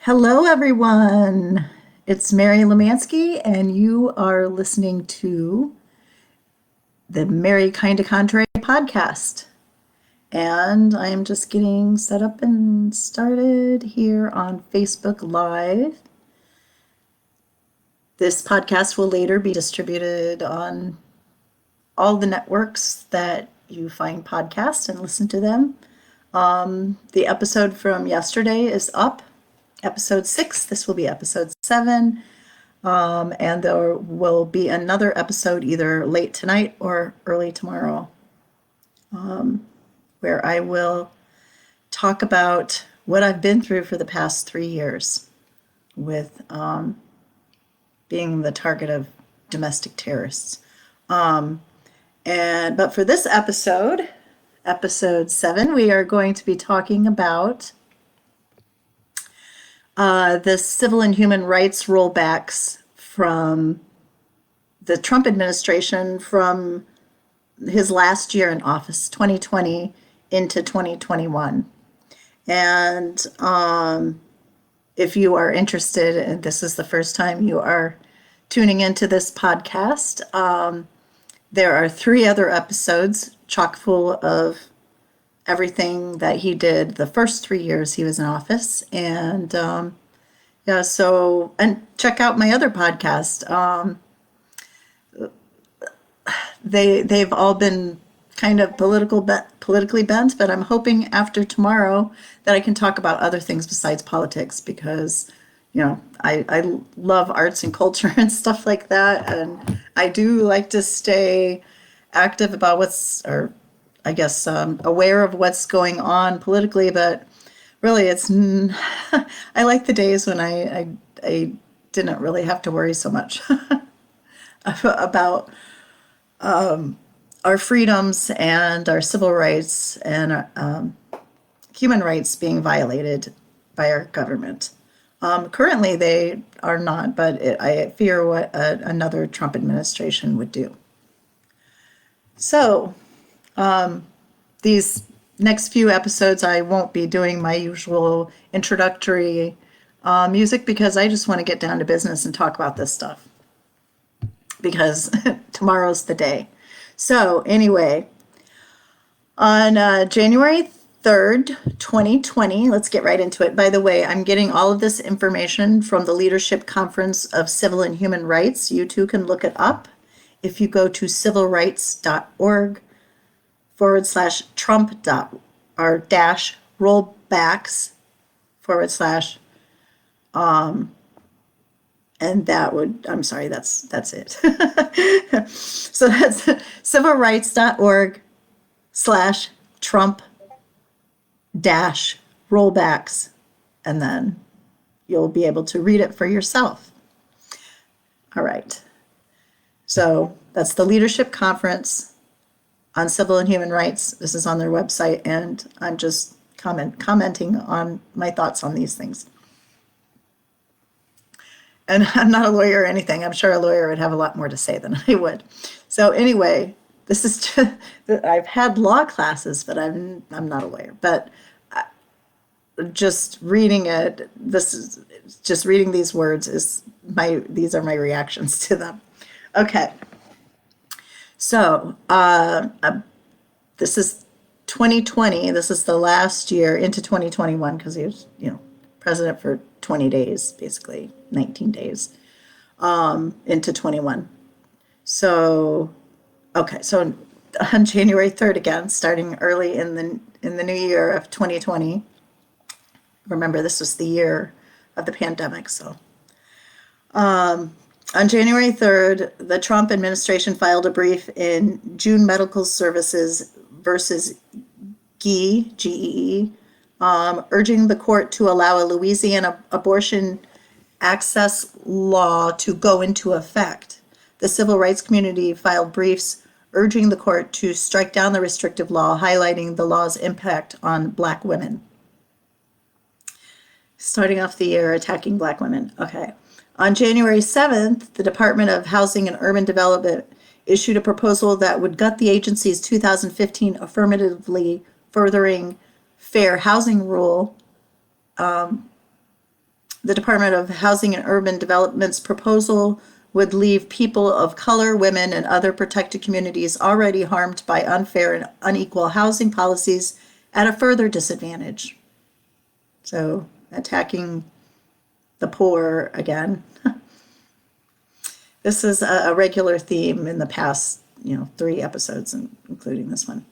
Hello, everyone. It's Mary Lemanski, and you are listening to the Mary Kinda Contrary podcast. And I am just getting set up and started here on Facebook Live. This podcast will later be distributed on all the networks that you find podcasts and listen to them. The episode from yesterday is up. Episode 6. This will be episode 7. And there will be another episode either late tonight or early tomorrow, where I will talk about what I've been through for the past 3 years with being the target of domestic terrorists. But for this episode, episode 7, we are going to be talking about the civil and human rights rollbacks from the Trump administration from his last year in office, 2020 into 2021. And if you are interested, and this is the first time you are tuning into this podcast, there are 3 other episodes chock full of everything that he did the first 3 years he was in office. And and check out my other podcast. They've all been kind of politically bent, but I'm hoping after tomorrow that I can talk about other things besides politics, because I love arts and culture and stuff like that, and I do like to stay active about aware of what's going on politically. But really, I like the days when I didn't really have to worry so much about our freedoms and our civil rights and human rights being violated by our government. Currently, they are not, but I fear what another Trump administration would do. So, these next few episodes, I won't be doing my usual introductory music, because I just want to get down to business and talk about this stuff, because tomorrow's the day. So anyway, on January 3rd, 2020, let's get right into it. By the way, I'm getting all of this information from the Leadership Conference of Civil and Human Rights. You too can look it up. If you go to civilrights.org/Trump or dash rollbacks / and that would, I'm sorry, that's it. So that's civilrights.org/Trump dash rollbacks, and then you'll be able to read it for yourself. All right. So that's the Leadership Conference on Civil and Human Rights. This is on their website, and I'm just commenting on my thoughts on these things. And I'm not a lawyer or anything. I'm sure a lawyer would have a lot more to say than I would. So anyway, this is just, I've had law classes, but I'm not a lawyer. But just reading it, just reading these words these are my reactions to them. Okay. So this is 2020. This is the last year into 2021, because he was, president for 20 days, basically 19 days, into 21. So, okay, so on January 3rd again, starting early in the new year of 2020. Remember, this was the year of the pandemic. So, on January 3rd, the Trump administration filed a brief in June Medical Services versus GEE, GEE, urging the court to allow a Louisiana abortion access law to go into effect. The civil rights community filed briefs urging the court to strike down the restrictive law, highlighting the law's impact on Black women. Starting off the year attacking Black women. Okay. On January 7th, the Department of Housing and Urban Development issued a proposal that would gut the agency's 2015 affirmatively furthering fair housing rule, The Department of Housing and Urban Development's proposal would leave people of color, women, and other protected communities already harmed by unfair and unequal housing policies at a further disadvantage. So, attacking the poor again. This is a regular theme in the past, 3 episodes, including this one,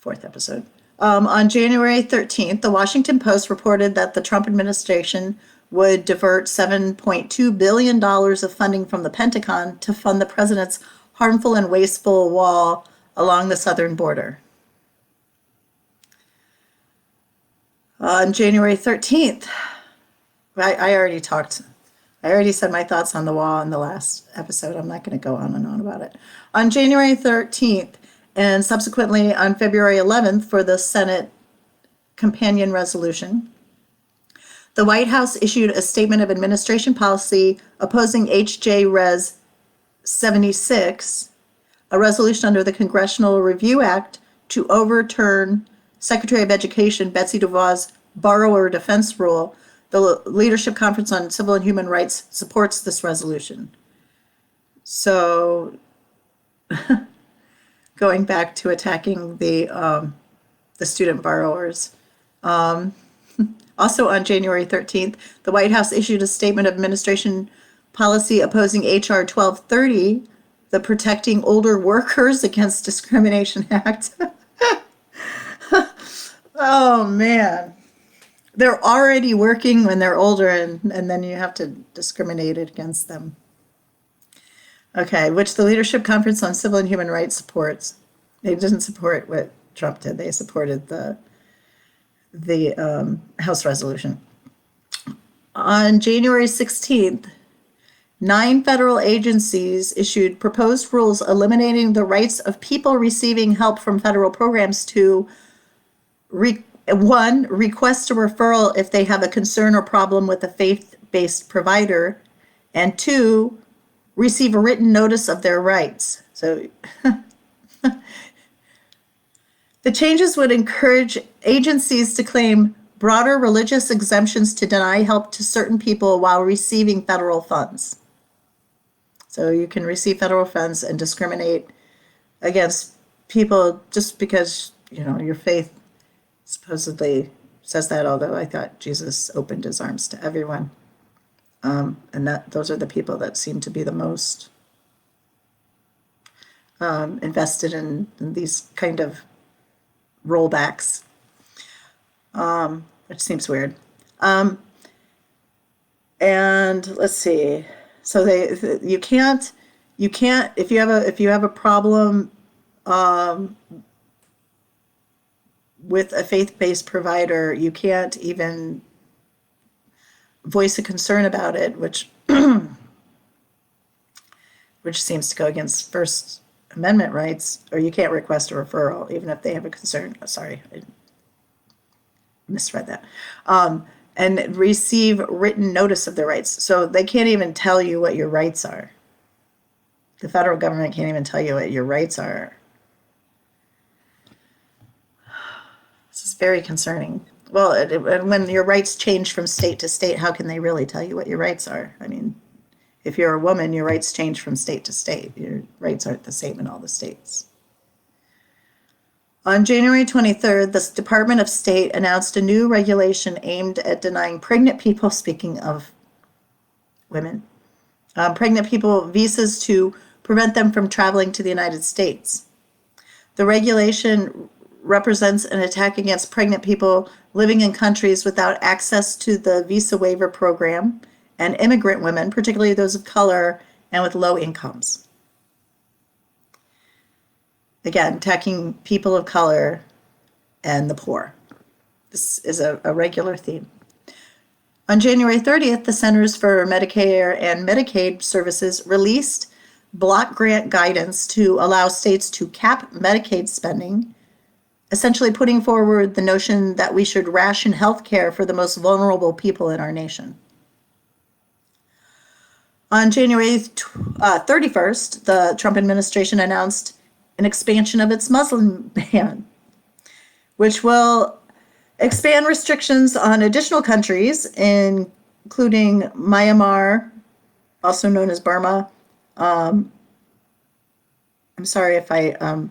4th episode. On January 13th, the Washington Post reported that the Trump administration would divert $7.2 billion of funding from the Pentagon to fund the president's harmful and wasteful wall along the southern border. On January 13th, I already said my thoughts on the wall in the last episode. I'm not going to go on and on about it. On January 13th, and subsequently on February 11th for the Senate companion resolution, the White House issued a statement of administration policy opposing H.J. Res. 76, a resolution under the Congressional Review Act to overturn Secretary of Education Betsy DeVos's borrower defense rule. The Leadership Conference on Civil and Human Rights supports this resolution. So, going back to attacking the student borrowers. Also on January 13th, the White House issued a statement of administration policy opposing H.R. 1230, the Protecting Older Workers Against Discrimination Act. Oh, man. They're already working when they're older, and then you have to discriminate against them. Okay, which the Leadership Conference on Civil and Human Rights supports. They didn't support what Trump did. They supported the House resolution. On January 16th, 9 federal agencies issued proposed rules eliminating the rights of people receiving help from federal programs to 1, request a referral if they have a concern or problem with a faith-based provider, and 2, receive a written notice of their rights. So the changes would encourage agencies to claim broader religious exemptions to deny help to certain people while receiving federal funds. So you can receive federal funds and discriminate against people just because, your faith supposedly says that, although I thought Jesus opened his arms to everyone. And those are the people that seem to be the most invested in these kind of rollbacks, which seems weird. And let's see. So you can't if you have a problem with a faith-based provider, you can't even voice a concern about it, which seems to go against First Amendment rights, or you can't request a referral even if they have a concern. Sorry, I misread that. And receive written notice of their rights. So they can't even tell you what your rights are. The federal government can't even tell you what your rights are. This is very concerning. Well, when your rights change from state to state, how can they really tell you what your rights are? I mean, if you're a woman, your rights change from state to state. Your rights aren't the same in all the states. On January 23rd, the Department of State announced a new regulation aimed at denying pregnant people, speaking of women, pregnant people visas to prevent them from traveling to the United States. The regulation represents an attack against pregnant people living in countries without access to the visa waiver program and immigrant women, particularly those of color and with low incomes. Again, attacking people of color and the poor. This is a regular theme. On January 30th, the Centers for Medicare and Medicaid Services released block grant guidance to allow states to cap Medicaid spending, essentially putting forward the notion that we should ration health care for the most vulnerable people in our nation. On January 31st, the Trump administration announced an expansion of its Muslim ban, which will expand restrictions on additional countries, including Myanmar, also known as Burma. I'm sorry if I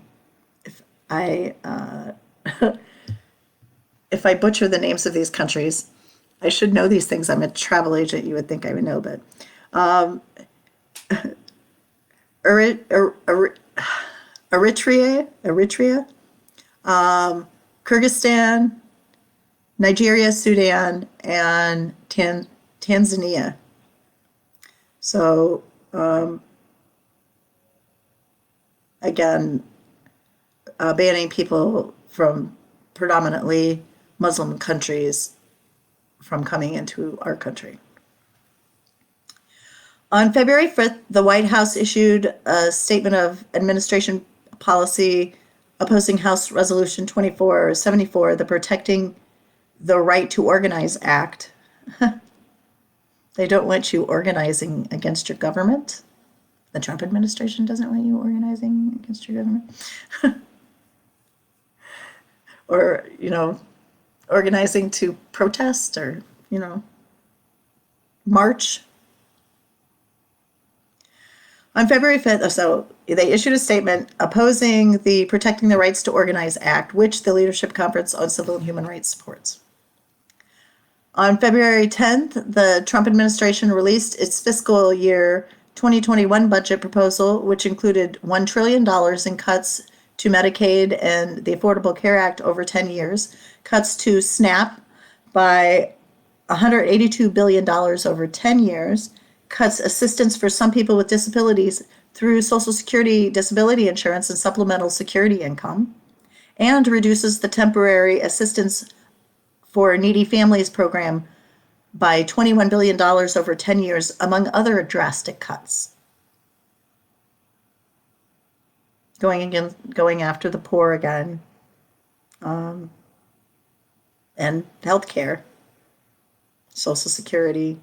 if I butcher the names of these countries. I should know these things. I'm a travel agent. You would think I would know, but Eritrea, Kyrgyzstan, Nigeria, Sudan, and Tanzania. So again, banning people from predominantly Muslim countries from coming into our country. On February 5th, the White House issued a statement of administration policy opposing House Resolution 2474, the Protecting the Right to Organize Act. They don't want you organizing against your government. The Trump administration doesn't want you organizing against your government. Or, organizing to protest or, march. On February 5th, so they issued a statement opposing the Protecting the Rights to Organize Act, which the Leadership Conference on Civil and Human Rights supports. On February 10th, the Trump administration released its fiscal year 2021 budget proposal, which included $1 trillion in cuts to Medicaid and the Affordable Care Act over 10 years, cuts to SNAP by $182 billion over 10 years, cuts assistance for some people with disabilities through Social Security disability insurance and supplemental security income, and reduces the temporary assistance for needy families program by $21 billion over 10 years, among other drastic cuts. Going after the poor again, and healthcare, Social Security.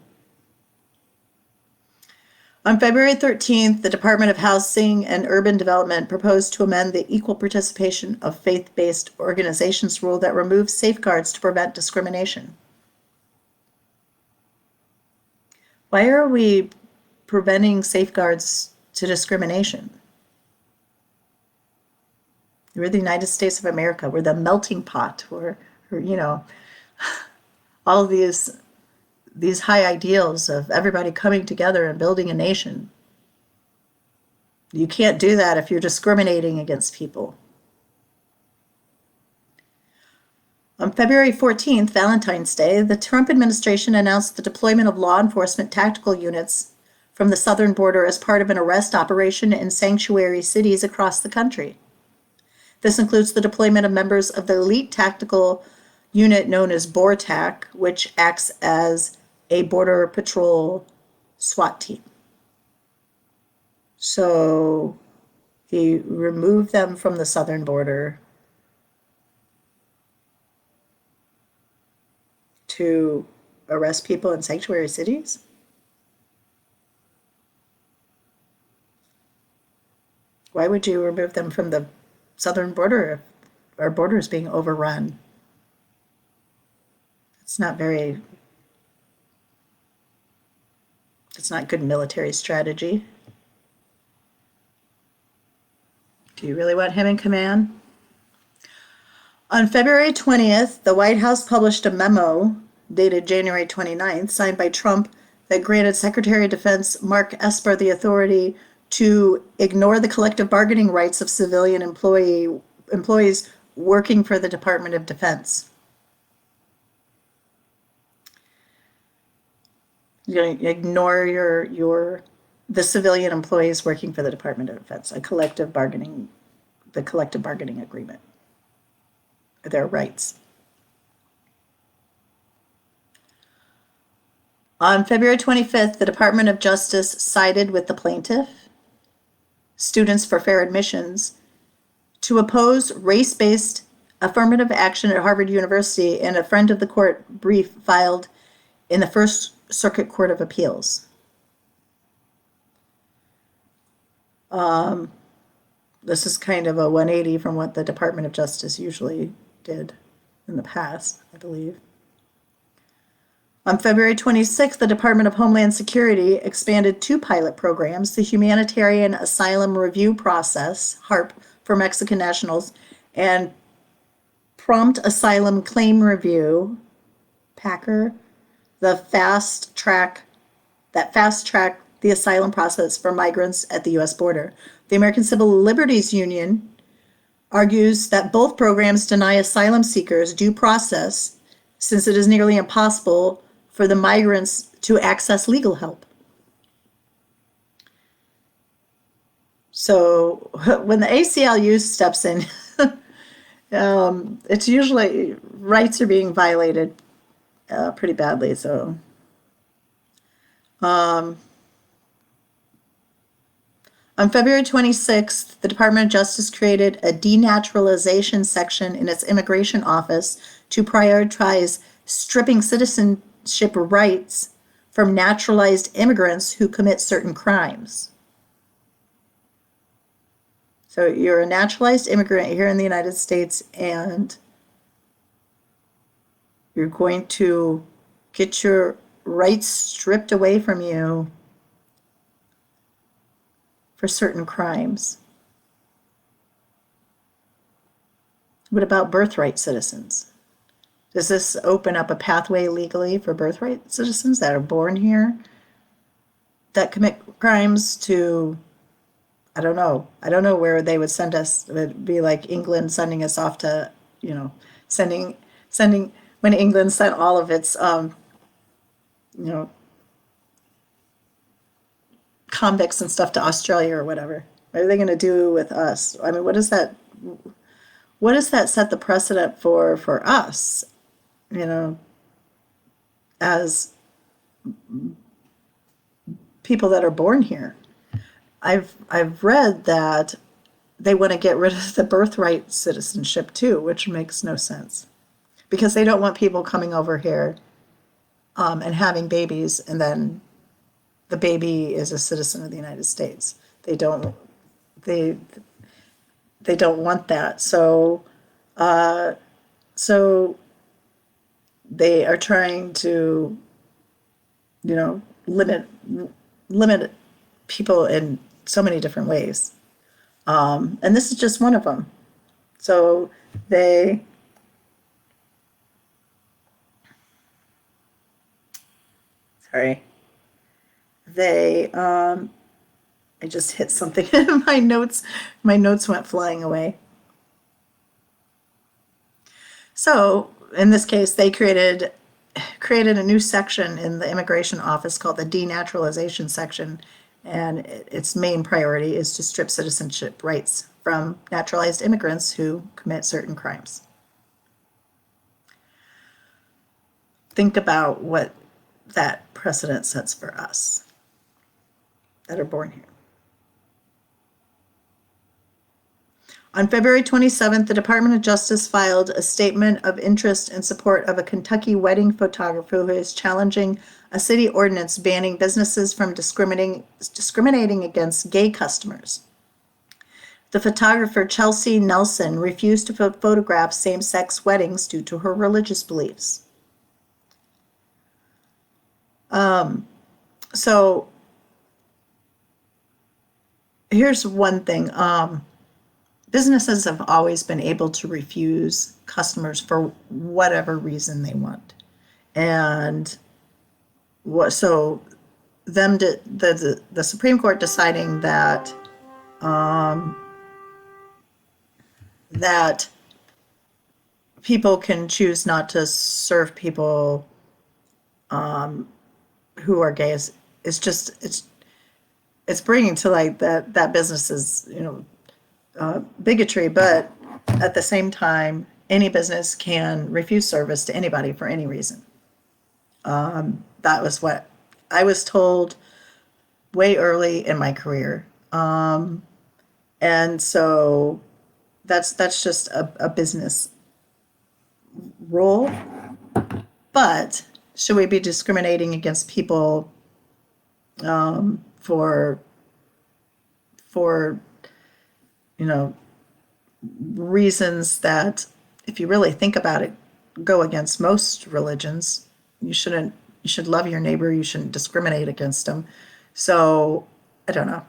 On February 13th, the Department of Housing and Urban Development proposed to amend the Equal Participation of Faith-Based Organizations rule that removes safeguards to prevent discrimination. Why are we preventing safeguards to discrimination? We're the United States of America. We're the melting pot. We're all of these high ideals of everybody coming together and building a nation. You can't do that if you're discriminating against people. On February 14th, Valentine's Day, the Trump administration announced the deployment of law enforcement tactical units from the southern border as part of an arrest operation in sanctuary cities across the country. This includes the deployment of members of the elite tactical unit known as BORTAC, which acts as a border patrol SWAT team. So he removed them from the southern border to arrest people in sanctuary cities? Why would you remove them from the southern border if our border is being overrun? It's not good military strategy. Do you really want him in command? On February 20th, the White House published a memo dated January 29th, signed by Trump, that granted Secretary of Defense Mark Esper the authority to ignore the collective bargaining rights of civilian employees working for the Department of Defense. You ignore the civilian employees working for the Department of Defense, the collective bargaining agreement, their rights. On February 25th, the Department of Justice sided with the plaintiff, Students for Fair Admissions, to oppose race-based affirmative action at Harvard University in a friend of the court brief filed in the First Circuit Court of Appeals. This is kind of a 180 from what the Department of Justice usually did in the past, I believe. On February 26th, the Department of Homeland Security expanded 2 pilot programs, the Humanitarian Asylum Review Process, HARP, for Mexican nationals, and Prompt Asylum Claim Review, PACR, the fast track the asylum process for migrants at the U.S. border. The American Civil Liberties Union argues that both programs deny asylum seekers due process since it is nearly impossible for the migrants to access legal help. So when the ACLU steps in, it's usually rights are being violated pretty badly. So on February 26th, the Department of Justice created a denaturalization section in its immigration office to prioritize stripping citizenship rights from naturalized immigrants who commit certain crimes. So you're a naturalized immigrant here in the United States, and you're going to get your rights stripped away from you for certain crimes. What about birthright citizens? Does this open up a pathway legally for birthright citizens that are born here that commit crimes to, I don't know where they would send us. It would be like England sending us off to, sending when England sent all of its, convicts and stuff to Australia or whatever. What are they going to do with us? I mean, what does that set the precedent for us, as people that are born here? I've read that they want to get rid of the birthright citizenship too, which makes no sense, because they don't want people coming over here and having babies, and then the baby is a citizen of the United States. They don't want that. So they are trying to, limit people in so many different ways. And this is just one of them. So they I just hit something in my notes. My notes went flying away. So in this case, they created a new section in the immigration office called the denaturalization section, and its main priority is to strip citizenship rights from naturalized immigrants who commit certain crimes. Think about what that precedent sets for us that are born here. On February 27th, the Department of Justice filed a statement of interest in support of a Kentucky wedding photographer who is challenging a city ordinance banning businesses from discriminating against gay customers. The photographer, Chelsea Nelson, refused to photograph same-sex weddings due to her religious beliefs. So here's one thing. Businesses have always been able to refuse customers for whatever reason they want. And the Supreme Court deciding that that people can choose not to serve people who are gay is just it's bringing to light that business is bigotry, but at the same time, any business can refuse service to anybody for any reason. That was what I was told way early in my career, and so that's just a business rule. But should we be discriminating against people for reasons that, if you really think about it, go against most religions? You shouldn't You should love your neighbor. You shouldn't discriminate against them. So I don't know.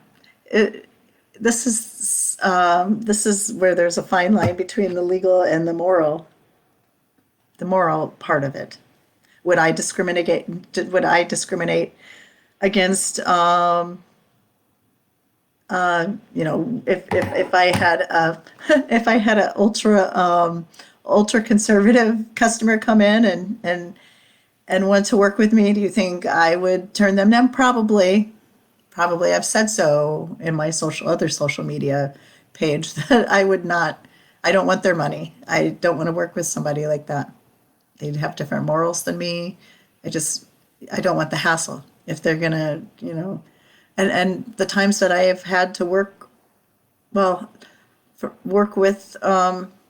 It, this is where there's a fine line between the legal and the moral part of it. Would I discriminate? Would I discriminate against if I had a if I had an ultra conservative customer come in and want to work with me, do you think I would turn them down? Probably. Probably. I've said so in my other social media page that I would not. I don't want their money. I don't want to work with somebody like that. They'd have different morals than me. I don't want the hassle if they're gonna, and the times that I have had to work with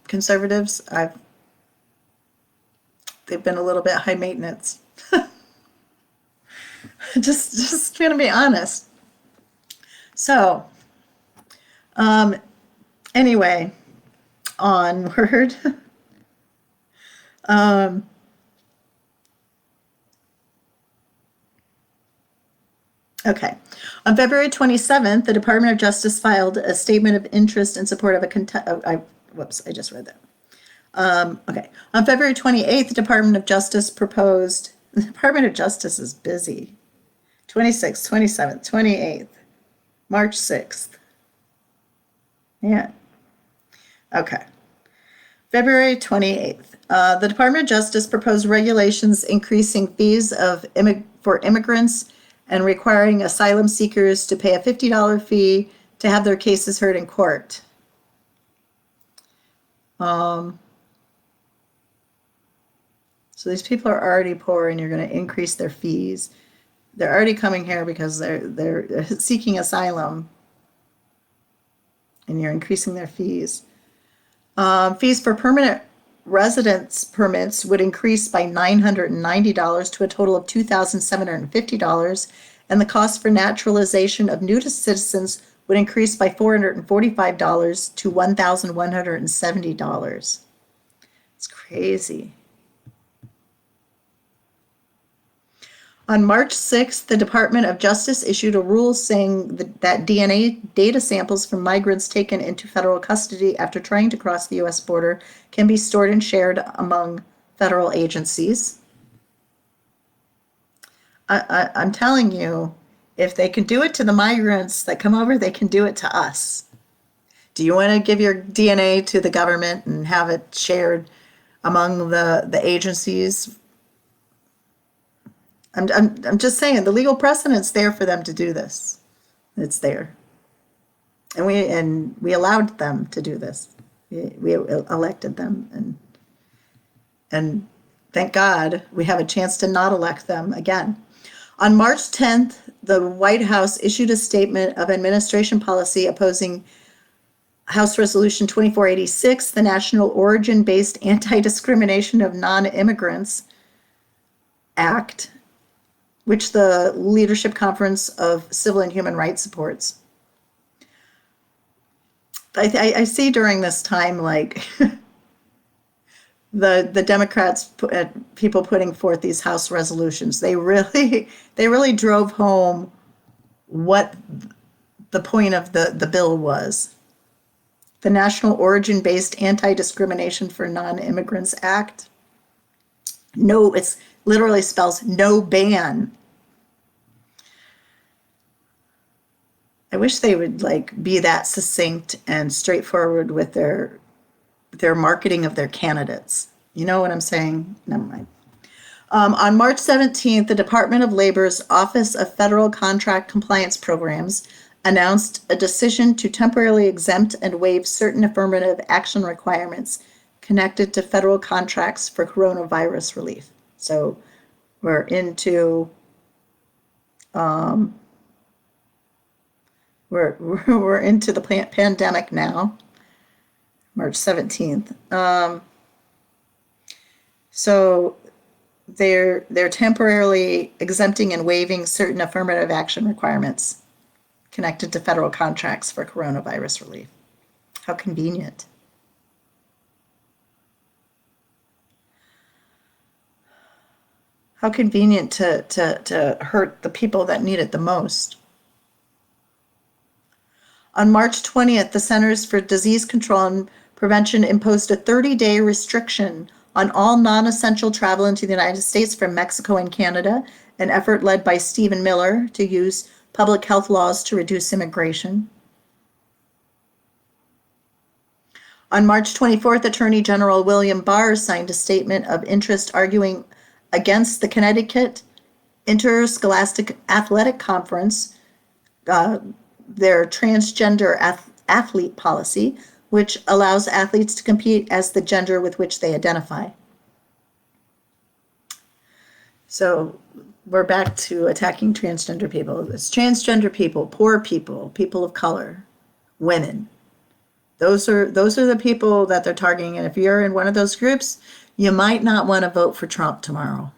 conservatives, they've been a little bit high maintenance. just gonna be honest. So, anyway, onward. Okay. On February 27th, the Department of Justice filed a statement of interest in support of I just read that. Okay. On February 28th, the Department of Justice the Department of Justice is busy. 26th, 27th, 28th, March 6th. Yeah. Okay. February 28th. The Department of Justice proposed regulations increasing fees for immigrants and requiring asylum seekers to pay a $50 fee to have their cases heard in court. So these people are already poor, and you're going to increase their fees. They're already coming here because they're seeking asylum, and you're increasing their fees. Fees for permanent residence permits would increase by $990 to a total of $2,750, and the cost for naturalization of new citizens would increase by $445 to $1,170. It's crazy. On March 6th, the Department of Justice issued a rule saying that DNA data samples from migrants taken into federal custody after trying to cross the U.S. border can be stored and shared among federal agencies. I'm telling you, if they can do it to the migrants that come over, they can do it to us. Do you want to give your DNA to the government and have it shared among the agencies? I'm just saying, the legal precedent's there for them to do this. It's there, and we allowed them to do this. We elected them, and thank God we have a chance to not elect them again. On March 10th, the White House issued a statement of administration policy opposing House Resolution 2486, the National Origin-Based Anti-Discrimination of Non-Immigrants Act, which the Leadership Conference of Civil and Human Rights supports. I see during this time, like, the Democrats, people putting forth these House resolutions, they really drove home what the point of the bill was. The National Origin-Based Anti-Discrimination for Non-Immigrants Act. No, it's literally spells no ban. I wish they would be that succinct and straightforward with their marketing of their candidates. You know what I'm saying? Never mind. On March 17th, the Department of Labor's Office of Federal Contract Compliance Programs announced a decision to temporarily exempt and waive certain affirmative action requirements connected to federal contracts for coronavirus relief. So we're into we're into the pandemic now, March 17th. So they're temporarily exempting and waiving certain affirmative action requirements connected to federal contracts for coronavirus relief. How convenient. How convenient to hurt the people that need it the most. On March 20th, the Centers for Disease Control and Prevention imposed a 30-day restriction on all non-essential travel into the United States from Mexico and Canada, an effort led by Stephen Miller to use public health laws to reduce immigration. On March 24th, Attorney General William Barr signed a statement of interest arguing against the Connecticut Interscholastic Athletic Conference, their transgender athlete policy, which allows athletes to compete as the gender with which they identify. So we're back to attacking transgender people. It's transgender people, poor people, people of color, women. Those are the people that they're targeting. And if you're in one of those groups, you might not want to vote for Trump tomorrow.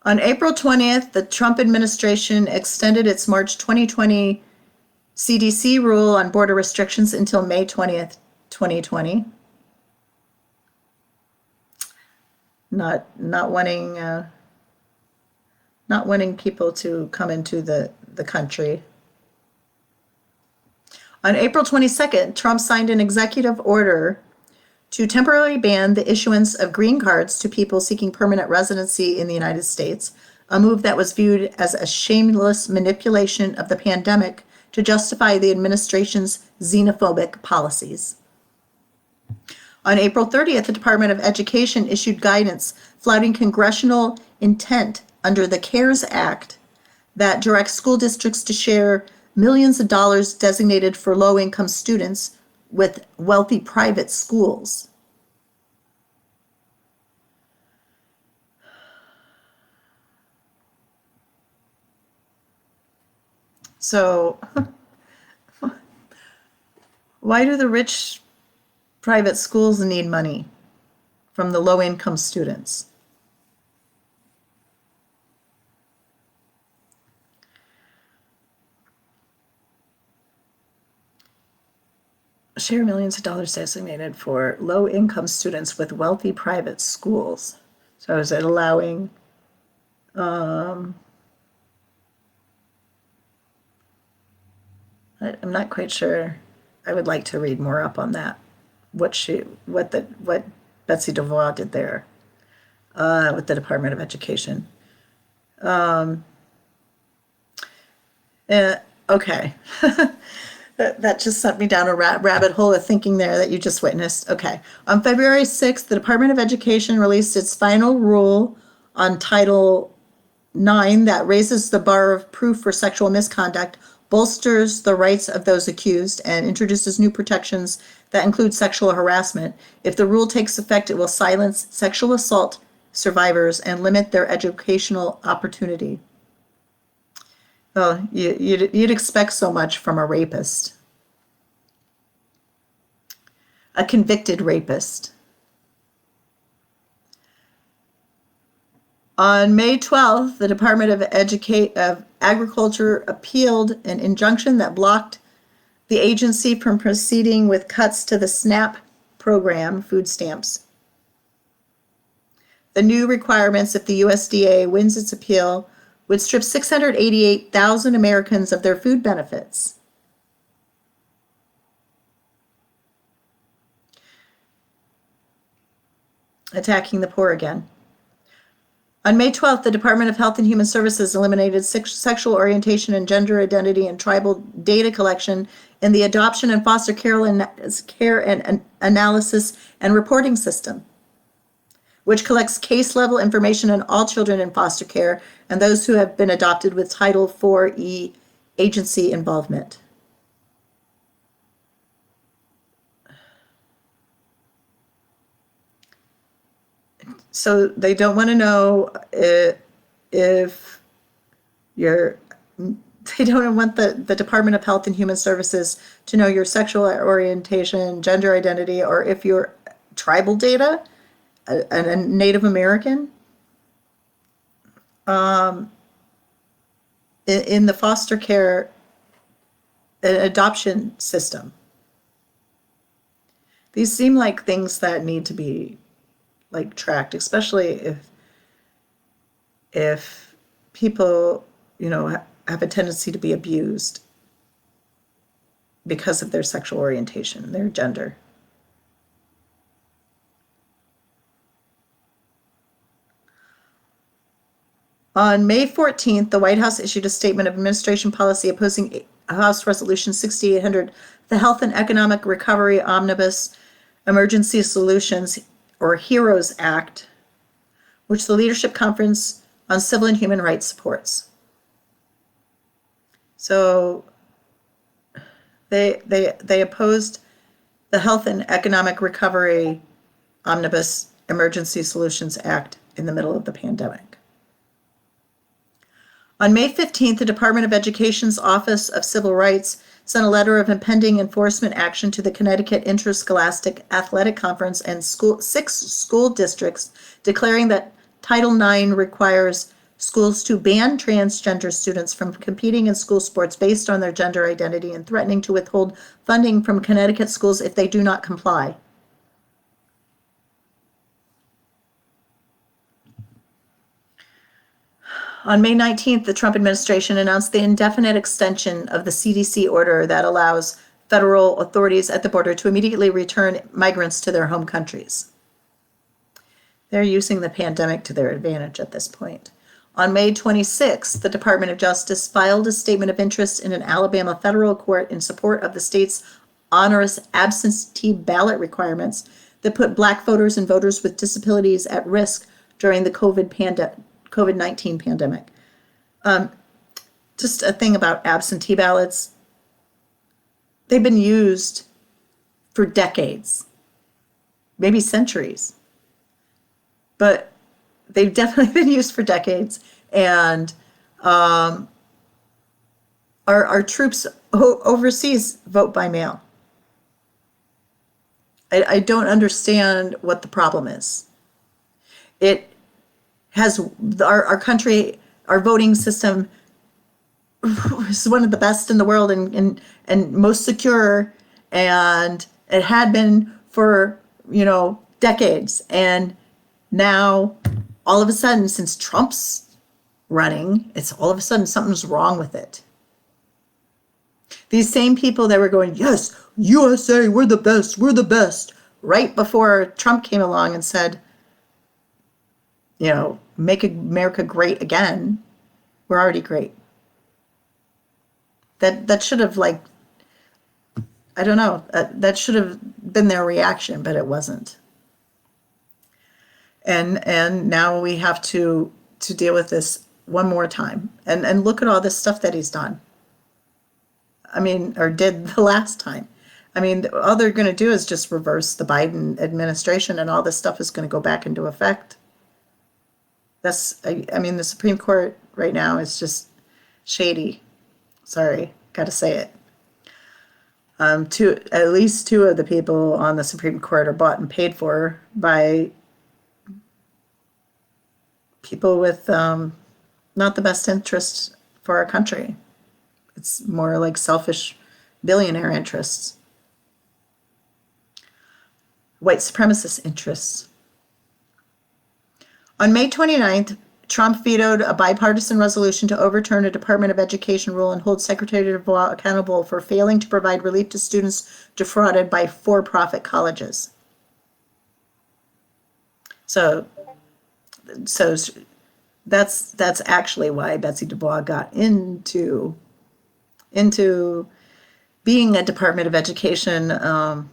On April 20th, the Trump administration extended its March 2020 CDC rule on border restrictions until May 20th, 2020. Not wanting people to come into the country. On April 22nd, Trump signed an executive order to temporarily ban the issuance of green cards to people seeking permanent residency in the United States, a move that was viewed as a shameless manipulation of the pandemic to justify the administration's xenophobic policies. On April 30th, the Department of Education issued guidance flouting congressional intent under the CARES Act that directs school districts to share millions of dollars designated for low-income students with wealthy private schools. So, why do the rich private schools need money from the low-income students? Share millions of dollars designated for low-income students with wealthy private schools. So is it allowing I'm not quite sure. I would like to read more up on that. What Betsy DeVos did there with the Department of Education. Okay. That just sent me down a rabbit hole of thinking there that you just witnessed. Okay. On February 6th, the Department of Education released its final rule on Title IX that raises the bar of proof for sexual misconduct, bolsters the rights of those accused, and introduces new protections that include sexual harassment. If the rule takes effect, it will silence sexual assault survivors and limit their educational opportunity. Well, you'd expect so much from a rapist, a convicted rapist. On May 12th, the Department of Agriculture appealed an injunction that blocked the agency from proceeding with cuts to the SNAP program, food stamps. The new requirements, if the USDA wins its appeal, would strip 688,000 Americans of their food benefits. Attacking the poor again. On May 12th, the Department of Health and Human Services eliminated sexual orientation and gender identity and tribal data collection in the adoption and foster care and analysis and reporting system, which collects case-level information on all children in foster care and those who have been adopted with Title IV-E agency involvement. So they don't want to know if you're, they don't want the Department of Health and Human Services to know your sexual orientation, gender identity, or if you're tribal data, a Native American. In the foster care adoption system. These seem like things that need to be like tracked, especially if people, have a tendency to be abused because of their sexual orientation, their gender. On May 14th, the White House issued a statement of administration policy opposing House Resolution 6800, the Health and Economic Recovery Omnibus Emergency Solutions, or HEROES Act, which the Leadership Conference on Civil and Human Rights supports. So they opposed the Health and Economic Recovery Omnibus Emergency Solutions Act in the middle of the pandemic. On May 15th, the Department of Education's Office of Civil Rights sent a letter of impending enforcement action to the Connecticut Interscholastic Athletic Conference and 6 school districts, declaring that Title IX requires schools to ban transgender students from competing in school sports based on their gender identity and threatening to withhold funding from Connecticut schools if they do not comply. On May 19th, the Trump administration announced the indefinite extension of the CDC order that allows federal authorities at the border to immediately return migrants to their home countries. They're using the pandemic to their advantage at this point. On May 26th, the Department of Justice filed a statement of interest in an Alabama federal court in support of the state's onerous absentee ballot requirements that put Black voters and voters with disabilities at risk during the COVID-19 pandemic. Just a thing about absentee ballots. They've been used for decades, maybe centuries, but they've definitely been used for decades. And our troops overseas vote by mail. I don't understand what the problem is. It has our country, our voting system is one of the best in the world and most secure, and it had been for decades. And now all of a sudden, since Trump's running, it's all of a sudden something's wrong with it. These same people that were going, yes, USA, we're the best, right before Trump came along and said, make America great again, we're already great. That should have, I don't know, that should have been their reaction, but it wasn't. And now we have to deal with this one more time. And look at all this stuff that he's done. Or did the last time. All they're going to do is just reverse the Biden administration, and all this stuff is going to go back into effect. The Supreme Court right now is just shady. Sorry, got to say it. At least 2 of the people on the Supreme Court are bought and paid for by people with not the best interests for our country. It's more like selfish billionaire interests, white supremacist interests. On May 29th, Trump vetoed a bipartisan resolution to overturn a Department of Education rule and hold Secretary DeVos accountable for failing to provide relief to students defrauded by for-profit colleges. So that's actually why Betsy DeVos got into being a Department of Education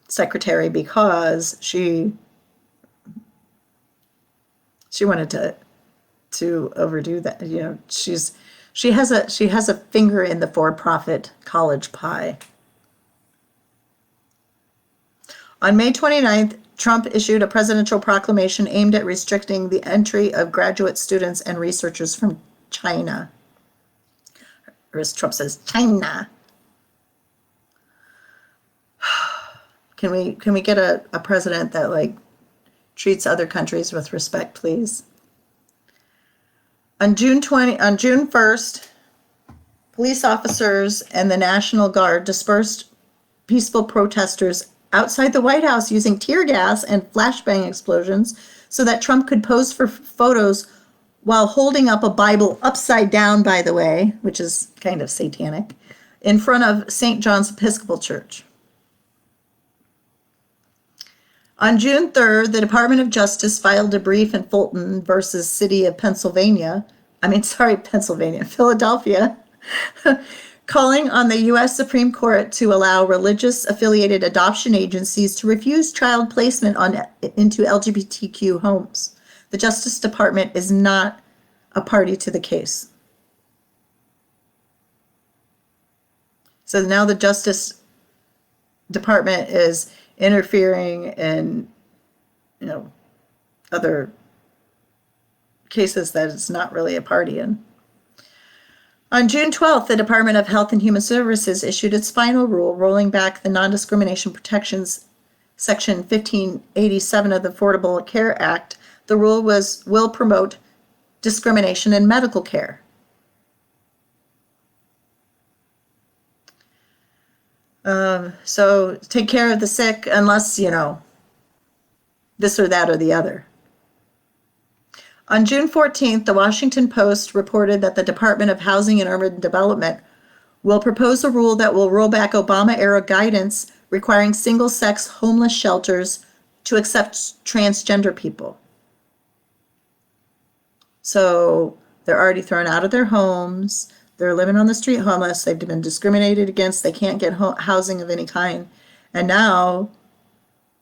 secretary, because she wanted to overdo that. She has a finger in the for-profit college pie. On May 29th, Trump issued a presidential proclamation aimed at restricting the entry of graduate students and researchers from China. Or as Trump says, China. Can we get a president that treats other countries with respect, please? On June 1st, police officers and the National Guard dispersed peaceful protesters outside the White House using tear gas and flashbang explosions so that Trump could pose for photos while holding up a Bible upside down, by the way, which is kind of satanic, in front of St. John's Episcopal Church. On June 3rd, the Department of Justice filed a brief in Fulton versus City of Philadelphia, calling on the U.S. Supreme Court to allow religious-affiliated adoption agencies to refuse child placement into LGBTQ homes. The Justice Department is not a party to the case. So now the Justice Department is interfering in, other cases that it's not really a party in. On June 12th, the Department of Health and Human Services issued its final rule rolling back the Non-Discrimination Protections Section 1587 of the Affordable Care Act. The rule will promote discrimination in medical care. So take care of the sick unless, this or that or the other. On June 14th, the Washington Post reported that the Department of Housing and Urban Development will propose a rule that will roll back Obama-era guidance requiring single-sex homeless shelters to accept transgender people. So they're already thrown out of their homes. They're living on the street homeless. They've been discriminated against. They can't get housing of any kind. And now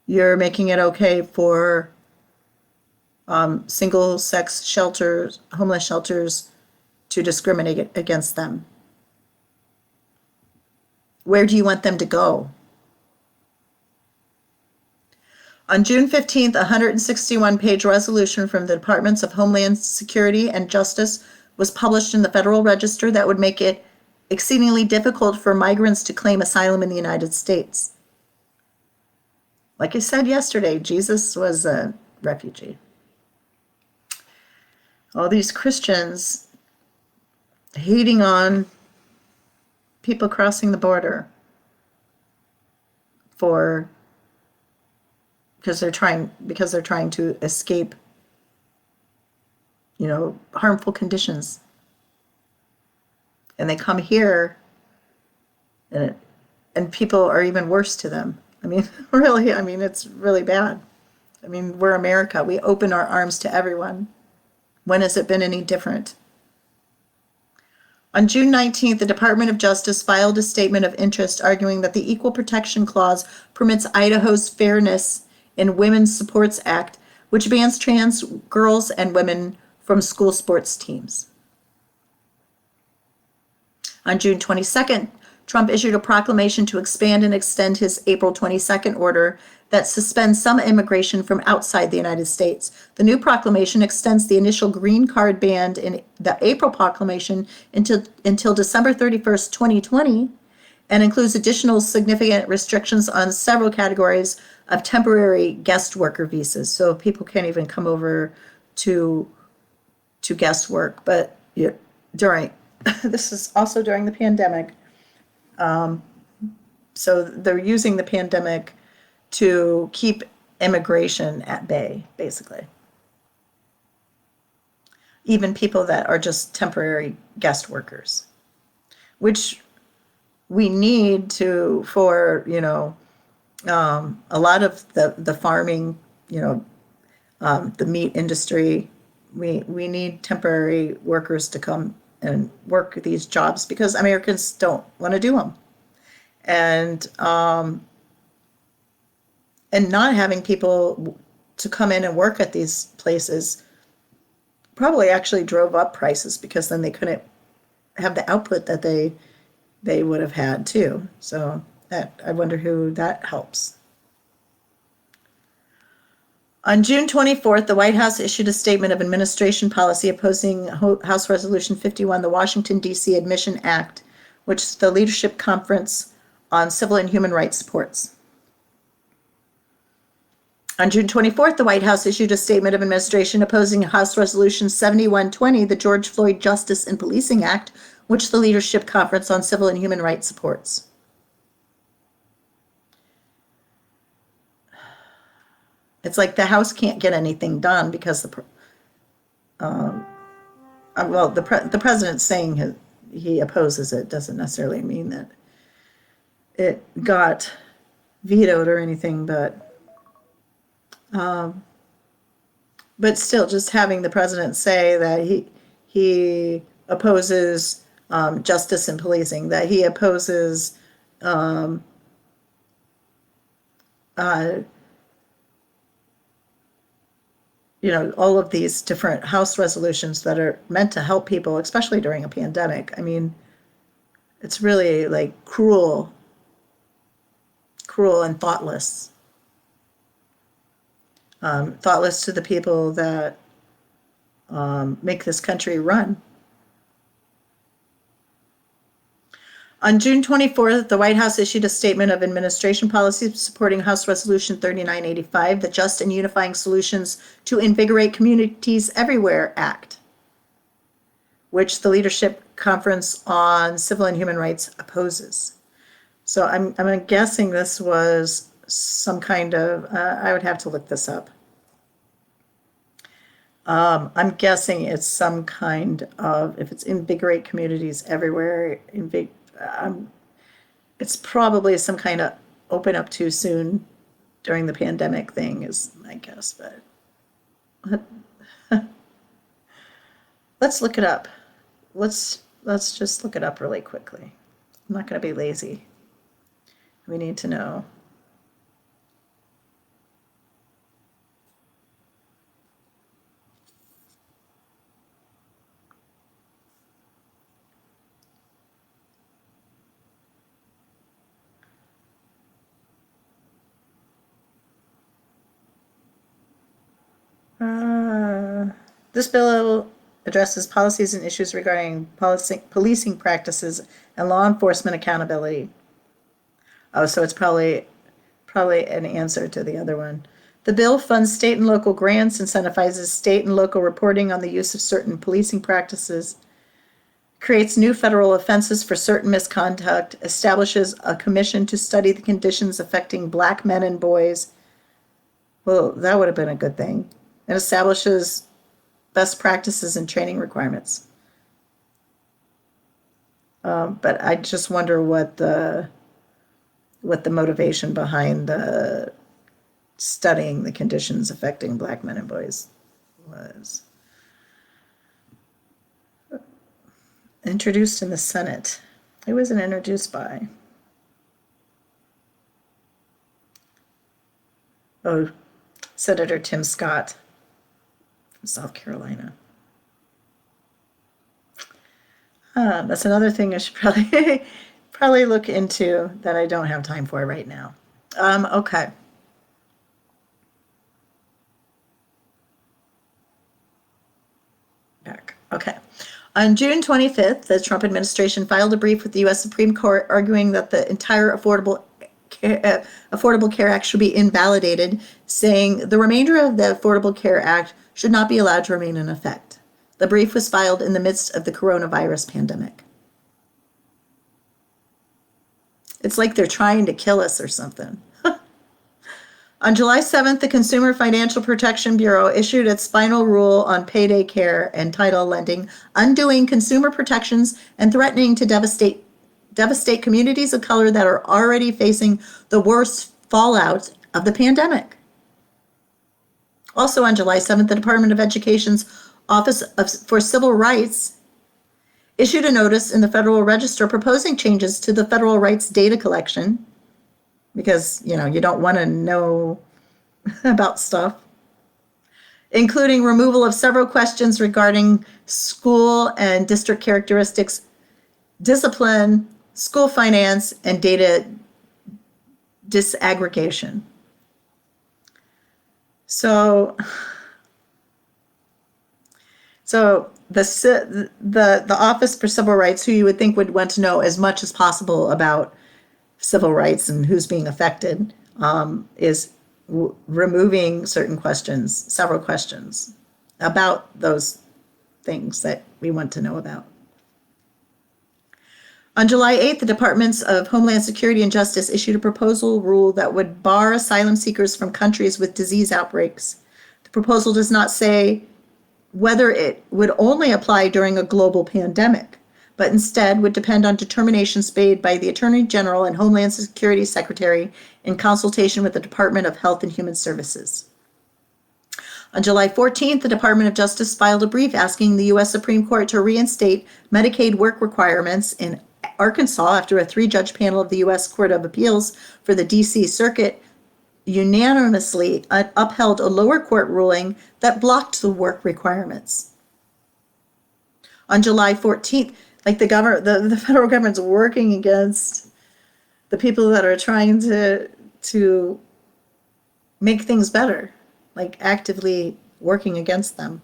you're making it okay for single-sex shelters, homeless shelters, to discriminate against them. Where do you want them to go? On June 15th, a 161-page resolution from the Departments of Homeland Security and Justice was published in the Federal Register that would make it exceedingly difficult for migrants to claim asylum in the United States. Like I said yesterday, Jesus was a refugee. All these Christians hating on people crossing the border because they're trying to escape, harmful conditions. And they come here and people are even worse to them. Really, it's really bad. We're America. We open our arms to everyone. When has it been any different? On June 19th, the Department of Justice filed a statement of interest arguing that the Equal Protection Clause permits Idaho's Fairness in Women's Supports Act, which bans trans girls and women from school sports teams. On June 22nd, Trump issued a proclamation to expand and extend his April 22nd order that suspends some immigration from outside the United States. The new proclamation extends the initial green card ban in the April proclamation until December 31st, 2020, and includes additional significant restrictions on several categories of temporary guest worker visas. So people can't even come over to guest work, but this is also during the pandemic. So they're using the pandemic to keep immigration at bay, basically. Even people that are just temporary guest workers, which we need for a lot of the farming, the meat industry. We need temporary workers to come and work these jobs because Americans don't want to do them. And not having people to come in and work at these places probably actually drove up prices because then they couldn't have the output that they would have had too. So I wonder who that helps. On June 24th, the White House issued a statement of administration policy opposing House Resolution 51, the Washington, D.C. Admission Act, which the Leadership Conference on Civil and Human Rights supports. On June 24th, the White House issued a statement of administration opposing House Resolution 7120, the George Floyd Justice and Policing Act, which the Leadership Conference on Civil and Human Rights supports. It's like the House can't get anything done because the president saying he opposes it doesn't necessarily mean that it got vetoed or anything, but still, just having the president say that he opposes justice and policing, that he opposes uh, all of these different House resolutions that are meant to help people, especially during a pandemic. I mean, it's really like cruel and thoughtless. Thoughtless to the people that make this country run. On June 24th, the White House issued a statement of administration policy supporting House Resolution 3985, the Just and Unifying Solutions to Invigorate Communities Everywhere Act, which the Leadership Conference on Civil and Human Rights opposes. So I'm guessing this was some kind of, I would have to look this up. I'm guessing it's some kind of, if it's invigorate communities everywhere, it's probably some kind of open up too soon during the pandemic thing is my guess, but let's look it up. Let's just look it up really quickly. I'm not going to be lazy. We need to know. This bill addresses policies and issues regarding policing practices and law enforcement accountability. Oh, so it's probably an answer to the other one. The bill funds state and local grants, incentivizes state and local reporting on the use of certain policing practices, creates new federal offenses for certain misconduct, establishes a commission to study the conditions affecting Black men and boys. Well, that would have been a good thing. And establishes best practices and training requirements. But I just wonder what the motivation behind the studying the conditions affecting Black men and boys was. Introduced in the Senate. Who was it introduced by? Oh, Senator Tim Scott from South Carolina. That's another thing I should probably look into that I don't have time for right now. Okay. Back. Okay. On June 25th, the Trump administration filed a brief with the U.S. Supreme Court arguing that the entire Affordable Care Act should be invalidated, saying the remainder of the Affordable Care Act should not be allowed to remain in effect. The brief was filed in the midst of the coronavirus pandemic. It's like they're trying to kill us or something. On July 7th, the Consumer Financial Protection Bureau issued its final rule on payday care and title lending, undoing consumer protections and threatening to devastate communities of color that are already facing the worst fallout of the pandemic. Also on July 7th, the Department of Education's Office for Civil Rights issued a notice in the Federal Register proposing changes to the federal rights data collection because, you don't want to know about stuff, including removal of several questions regarding school and district characteristics, discipline, school finance, and data disaggregation. So the Office for Civil Rights, who you would think would want to know as much as possible about civil rights and who's being affected, is removing certain questions, several questions about those things that we want to know about. On July 8th, the Departments of Homeland Security and Justice issued a proposal rule that would bar asylum seekers from countries with disease outbreaks. The proposal does not say whether it would only apply during a global pandemic, but instead would depend on determinations made by the Attorney General and Homeland Security Secretary in consultation with the Department of Health and Human Services. On July 14th, the Department of Justice filed a brief asking the U.S. Supreme Court to reinstate Medicaid work requirements in Arkansas after a 3-judge panel of the U.S. Court of Appeals for the D.C. Circuit unanimously upheld a lower court ruling that blocked the work requirements. On July 14th, like the federal government's working against the people that are trying to make things better, like actively working against them.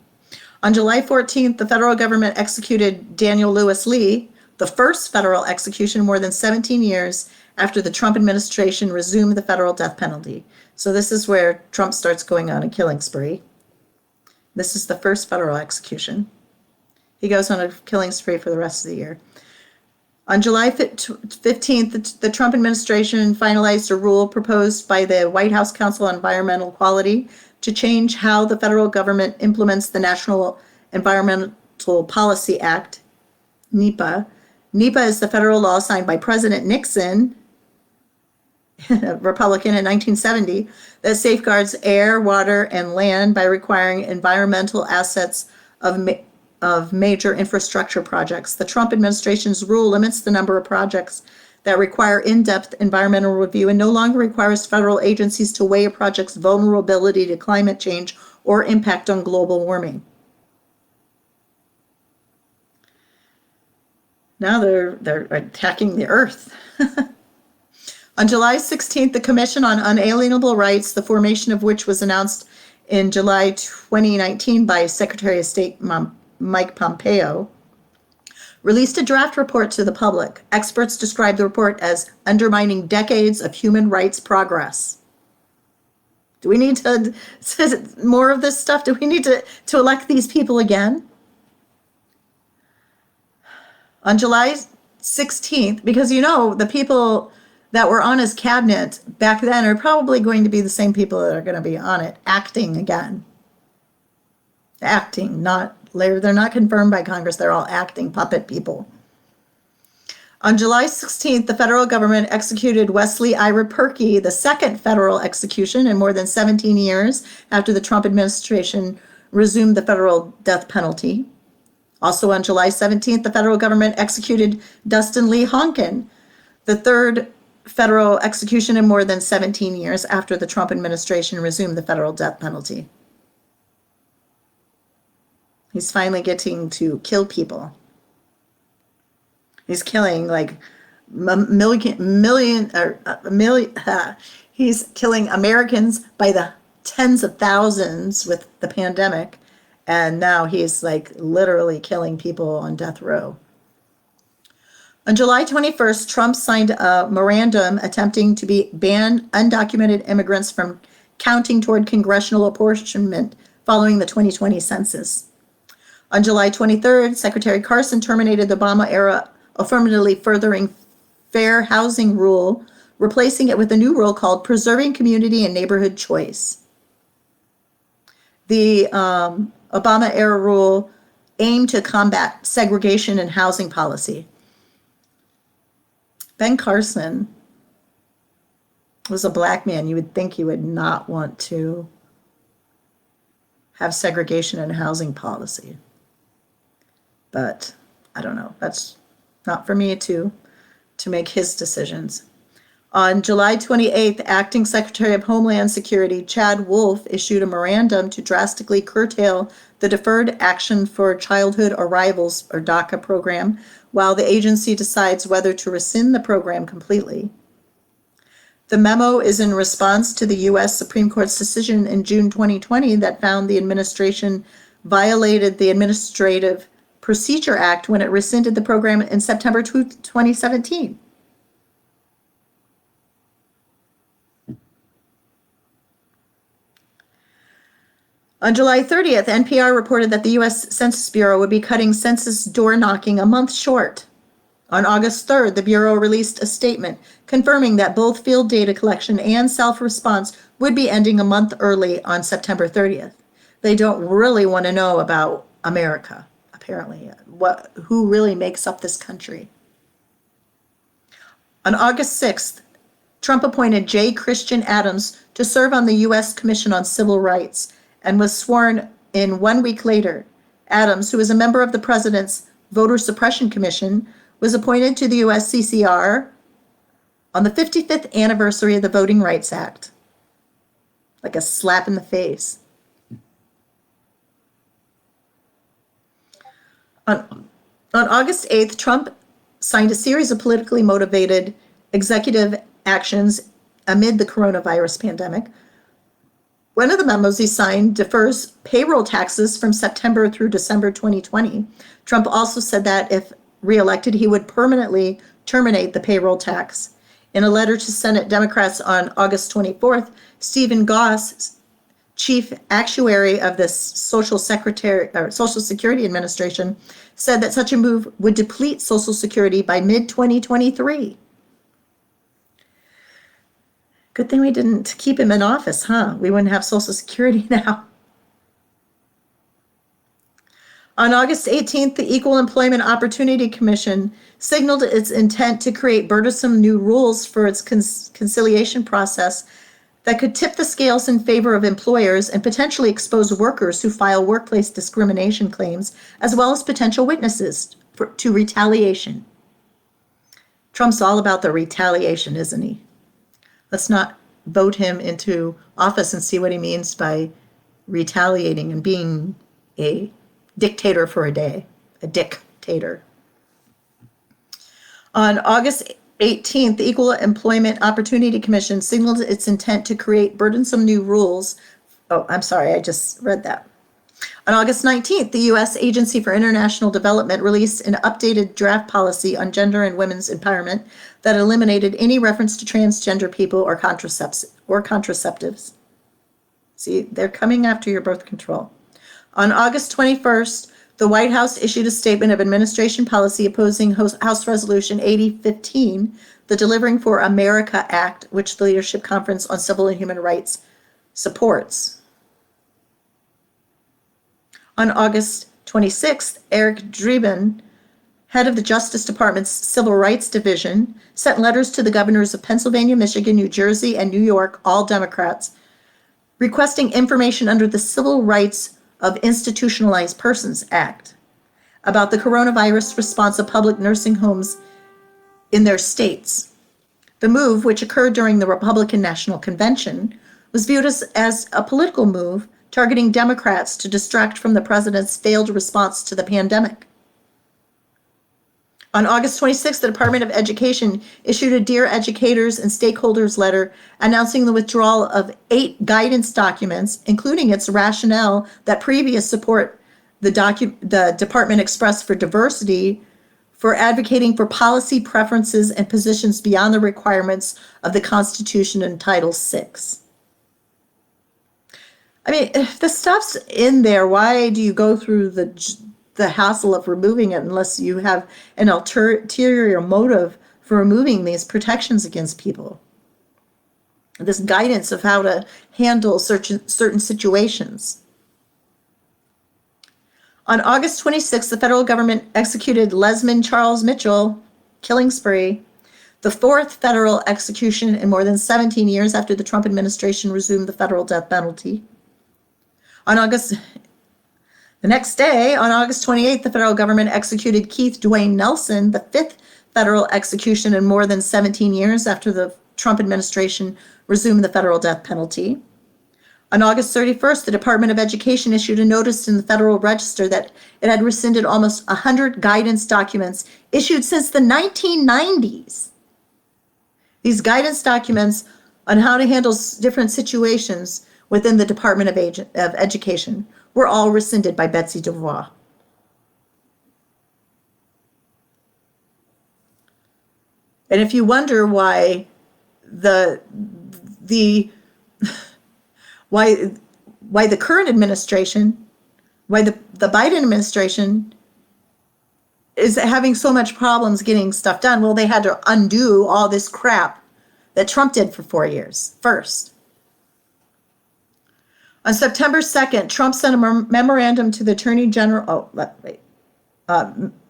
On July 14th, the federal government executed Daniel Lewis Lee, the first federal execution more than 17 years after the Trump administration resumed the federal death penalty. So this is where Trump starts going on a killing spree. This is the first federal execution. He goes on a killing spree for the rest of the year. On July 15th, the Trump administration finalized a rule proposed by the White House Council on Environmental Quality to change how the federal government implements the National Environmental Policy Act, NEPA. NEPA is the federal law signed by President Nixon, Republican, in 1970, that safeguards air, water, and land by requiring environmental assets of major infrastructure projects. The Trump administration's rule limits the number of projects that require in-depth environmental review and no longer requires federal agencies to weigh a project's vulnerability to climate change or impact on global warming. Now they're attacking the earth. On July 16th, the Commission on Unalienable Rights, the formation of which was announced in July 2019 by Secretary of State Mike Pompeo, released a draft report to the public. Experts describe the report as undermining decades of human rights progress. Do we need to more of this stuff? Do we need to elect these people again? On July 16th, because the people that were on his cabinet back then are probably going to be the same people that are going to be on it, acting again. Acting, they're not confirmed by Congress, they're all acting puppet people. On July 16th, the federal government executed Wesley Ira Perky, the second federal execution in more than 17 years after the Trump administration resumed the federal death penalty. Also on July 17th, the federal government executed Dustin Lee Honkin, the third federal execution in more than 17 years after the Trump administration resumed the federal death penalty. He's finally getting to kill people. He's killing like he's killing Americans by the tens of thousands with the pandemic. And now he's like literally killing people on death row. On July 21st, Trump signed a memorandum attempting to ban undocumented immigrants from counting toward congressional apportionment following the 2020 census. On July 23rd, Secretary Carson terminated the Obama-era affirmatively furthering fair housing rule, replacing it with a new rule called Preserving Community and Neighborhood Choice. The Obama-era rule aimed to combat segregation in housing policy. Ben Carson was a black man. You would think he would not want to have segregation in housing policy. But I don't know. That's not for me to make his decisions. On July 28th, Acting Secretary of Homeland Security Chad Wolf issued a memorandum to drastically curtail the Deferred Action for Childhood Arrivals, or DACA program, while the agency decides whether to rescind the program completely. The memo is in response to the U.S. Supreme Court's decision in June 2020 that found the administration violated the Administrative Procedure Act when it rescinded the program in September 2017. On July 30th, NPR reported that the U.S. Census Bureau would be cutting census door knocking a month short. On August 3rd, the Bureau released a statement confirming that both field data collection and self-response would be ending a month early on September 30th. They don't really want to know about America, apparently, who really makes up this country. On August 6th, Trump appointed J. Christian Adams to serve on the U.S. Commission on Civil Rights and was sworn in 1 week later. Adams, who is a member of the president's Voter Suppression Commission, was appointed to the USCCR on the 55th anniversary of the Voting Rights Act. Like a slap in the face. On August 8th, Trump signed a series of politically motivated executive actions amid the coronavirus pandemic. One of the memos he signed defers payroll taxes from September through December 2020. Trump also said that if reelected, he would permanently terminate the payroll tax. In a letter to Senate Democrats on August 24th, Stephen Goss, chief actuary of the Social Security Administration, said that such a move would deplete Social Security by mid-2023. Good thing we didn't keep him in office, huh? We wouldn't have Social Security now. On August 18th, the Equal Employment Opportunity Commission signaled its intent to create burdensome new rules for its conciliation process that could tip the scales in favor of employers and potentially expose workers who file workplace discrimination claims, as well as potential witnesses to retaliation. Trump's all about the retaliation, isn't he? Let's not vote him into office and see what he means by retaliating and being a dictator for a day, a dictator. On August 18th, the Equal Employment Opportunity Commission signaled its intent to create burdensome new rules. Oh, I'm sorry, I just read that. On August 19th, the U.S. Agency for International Development released an updated draft policy on gender and women's empowerment that eliminated any reference to transgender people or contraceptives. See, they're coming after your birth control. On August 21st, the White House issued a statement of administration policy opposing House Resolution 8015, the Delivering for America Act, which the Leadership Conference on Civil and Human Rights supports. On August 26th, Eric Dreeben, head of the Justice Department's Civil Rights Division, sent letters to the governors of Pennsylvania, Michigan, New Jersey, and New York, all Democrats, requesting information under the Civil Rights of Institutionalized Persons Act about the coronavirus response of public nursing homes in their states. The move, which occurred during the Republican National Convention, was viewed as a political move targeting Democrats to distract from the president's failed response to the pandemic. On August 26th, the Department of Education issued a Dear Educators and Stakeholders letter announcing the withdrawal of 8 guidance documents, including its rationale that previous support the department expressed for diversity, for advocating for policy preferences and positions beyond the requirements of the Constitution and Title VI. I mean, if the stuff's in there, why do you go through the hassle of removing it unless you have an ulterior motive for removing these protections against people? This guidance of how to handle certain situations. On August 26th, the federal government executed Lesmond Charles Mitchell, killing spree, the 4th federal execution in more than 17 years after the Trump administration resumed the federal death penalty. The next day, on August 28th, the federal government executed Keith Dwayne Nelson, the 5th federal execution in more than 17 years after the Trump administration resumed the federal death penalty. On August 31st, the Department of Education issued a notice in the Federal Register that it had rescinded almost 100 guidance documents issued since the 1990s. These guidance documents on how to handle different situations within the Department of Education were all rescinded by Betsy DeVos. And if you wonder why the current administration, why the Biden administration is having so much problems getting stuff done. Well, they had to undo all this crap that Trump did for 4 years first. On September 2nd, Trump sent a memorandum to the Attorney General.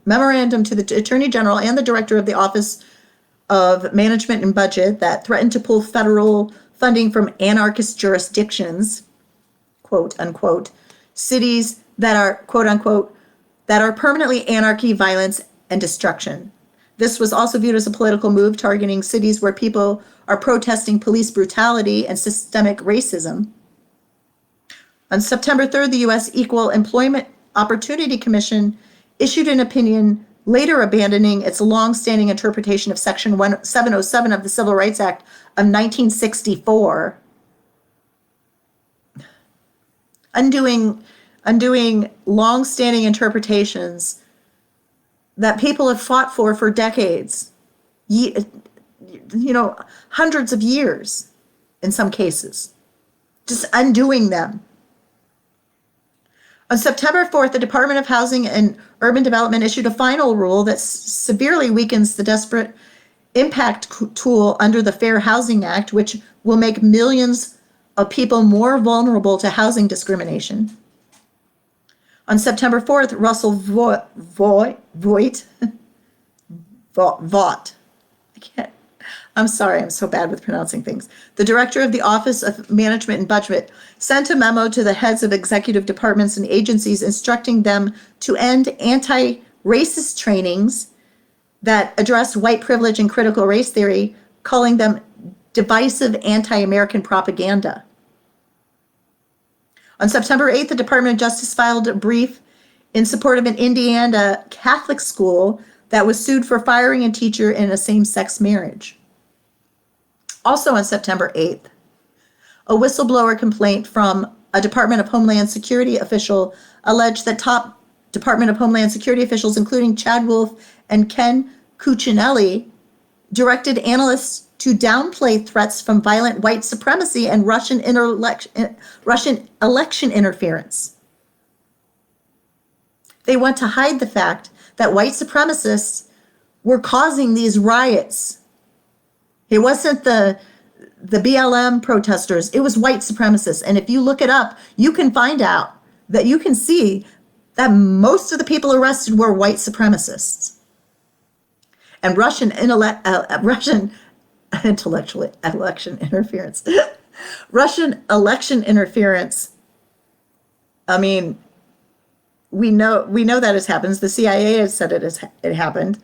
Memorandum to the Attorney General and the Director of the Office of Management and Budget that threatened to pull federal funding from anarchist jurisdictions, quote unquote, cities that are, quote unquote, that are permanently anarchy, violence, and destruction. This was also viewed as a political move targeting cities where people are protesting police brutality and systemic racism. On September 3rd, the U.S. Equal Employment Opportunity Commission issued an opinion, later abandoning its long-standing interpretation of Section 707 of the Civil Rights Act of 1964, undoing long-standing interpretations that people have fought for decades, hundreds of years in some cases, just undoing them. On September 4th, the Department of Housing and Urban Development issued a final rule that severely weakens the disparate impact tool under the Fair Housing Act, which will make millions of people more vulnerable to housing discrimination. On September 4th, Russell Vought, I'm sorry, I'm so bad with pronouncing things. The director of the Office of Management and Budget sent a memo to the heads of executive departments and agencies instructing them to end anti-racist trainings that address white privilege and critical race theory, calling them divisive anti-American propaganda. On September 8th, the Department of Justice filed a brief in support of an Indiana Catholic school that was sued for firing a teacher in a same-sex marriage. Also on September 8th, a whistleblower complaint from a Department of Homeland Security official alleged that top Department of Homeland Security officials, including Chad Wolf and Ken Cuccinelli, directed analysts to downplay threats from violent white supremacy and Russian election interference. They want to hide the fact that white supremacists were causing these riots. It wasn't the BLM protesters, it was white supremacists. And if you look it up, you can find out that you can see that most of the people arrested were white supremacists. And Russian election interference. Russian election interference. I mean, we know that it happens. The CIA has said it happened.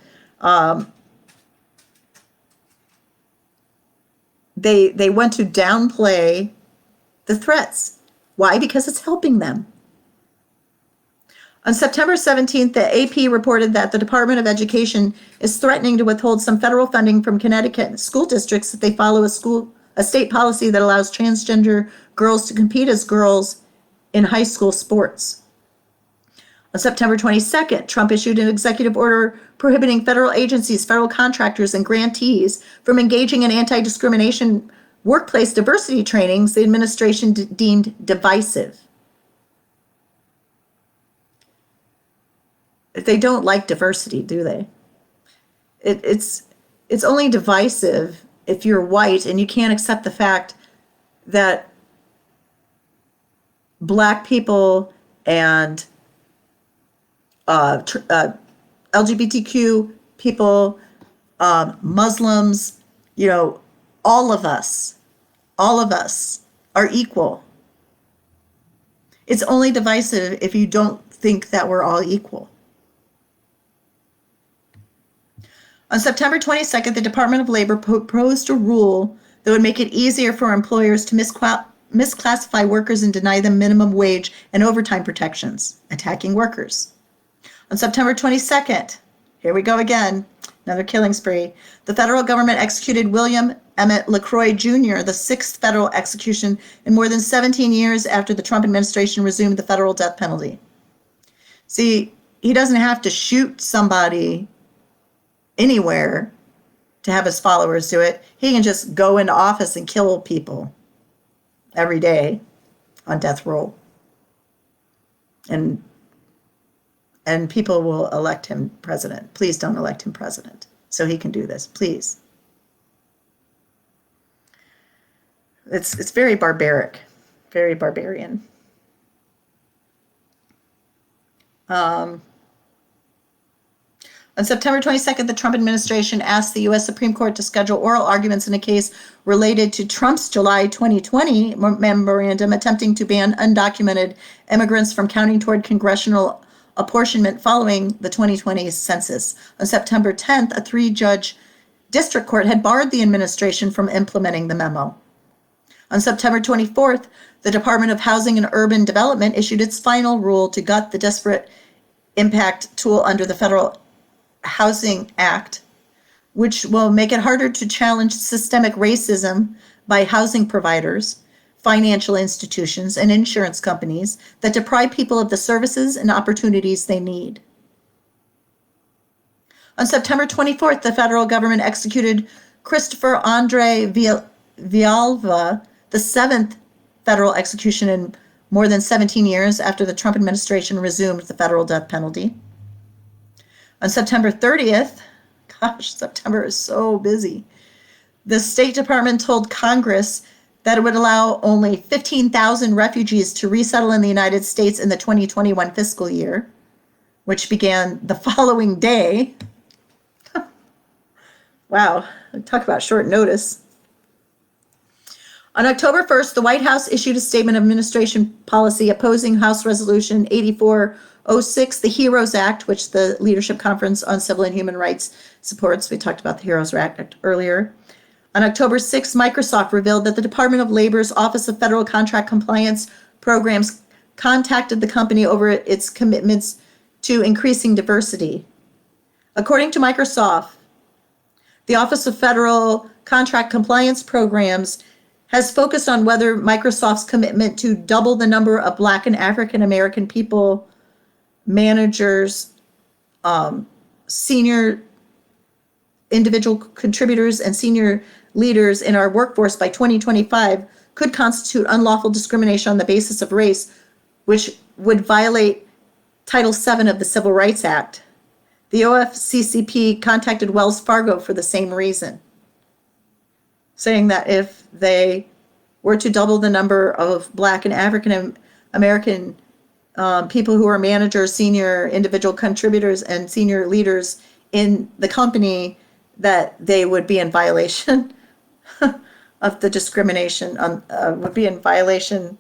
They want to downplay the threats. Why? Because it's helping them. On September 17th, the AP reported that the Department of Education is threatening to withhold some federal funding from Connecticut school districts if they follow a state policy that allows transgender girls to compete as girls in high school sports. On September 22nd, Trump issued an executive order prohibiting federal agencies, federal contractors, and grantees from engaging in anti-discrimination workplace diversity trainings the administration deemed divisive. They don't like diversity, do they? It's only divisive if you're white and you can't accept the fact that Black people and LGBTQ people, Muslims, all of us are equal. It's only divisive if you don't think that we're all equal. On September 22nd, the Department of Labor proposed a rule that would make it easier for employers to misclassify workers and deny them minimum wage and overtime protections, attacking workers. On September 22nd, here we go again, another killing spree, the federal government executed William Emmett LaCroix Jr., the sixth federal execution in more than 17 years after the Trump administration resumed the federal death penalty. See, he doesn't have to shoot somebody anywhere to have his followers do it. He can just go into office and kill people every day on death row. And and people will elect him president. Please don't elect him president so he can do this, please. It's very barbaric, very barbarian. On September 22nd, the Trump administration asked the U.S. Supreme Court to schedule oral arguments in a case related to Trump's July 2020 memorandum attempting to ban undocumented immigrants from counting toward congressional apportionment following the 2020 census. On September 10th, a three-judge district court had barred the administration from implementing the memo. On September 24th, the Department of Housing and Urban Development issued its final rule to gut the disparate impact tool under the Federal Housing Act, which will make it harder to challenge systemic racism by housing providers, financial institutions, and insurance companies that deprive people of the services and opportunities they need. On September 24th, the federal government executed Christopher Andre Villalba, the seventh federal execution in more than 17 years after the Trump administration resumed the federal death penalty. On September 30th, gosh, September is so busy, the State Department told Congress that it would allow only 15,000 refugees to resettle in the United States in the 2021 fiscal year, which began the following day. Wow, talk about short notice. On October 1st, the White House issued a statement of administration policy opposing House Resolution 8406, the HEROES Act, which the Leadership Conference on Civil and Human Rights supports. We talked about the HEROES Act earlier. On October 6th, Microsoft revealed that the Department of Labor's Office of Federal Contract Compliance Programs contacted the company over its commitments to increasing diversity. According to Microsoft, the Office of Federal Contract Compliance Programs has focused on whether Microsoft's commitment to double the number of Black and African American people, managers, senior individual contributors, and senior leaders in our workforce by 2025 could constitute unlawful discrimination on the basis of race, which would violate Title VII of the Civil Rights Act. The OFCCP contacted Wells Fargo for the same reason, saying that if they were to double the number of Black and African American people who are managers, senior individual contributors, and senior leaders in the company, that they would be in violation of the discrimination, would be in violation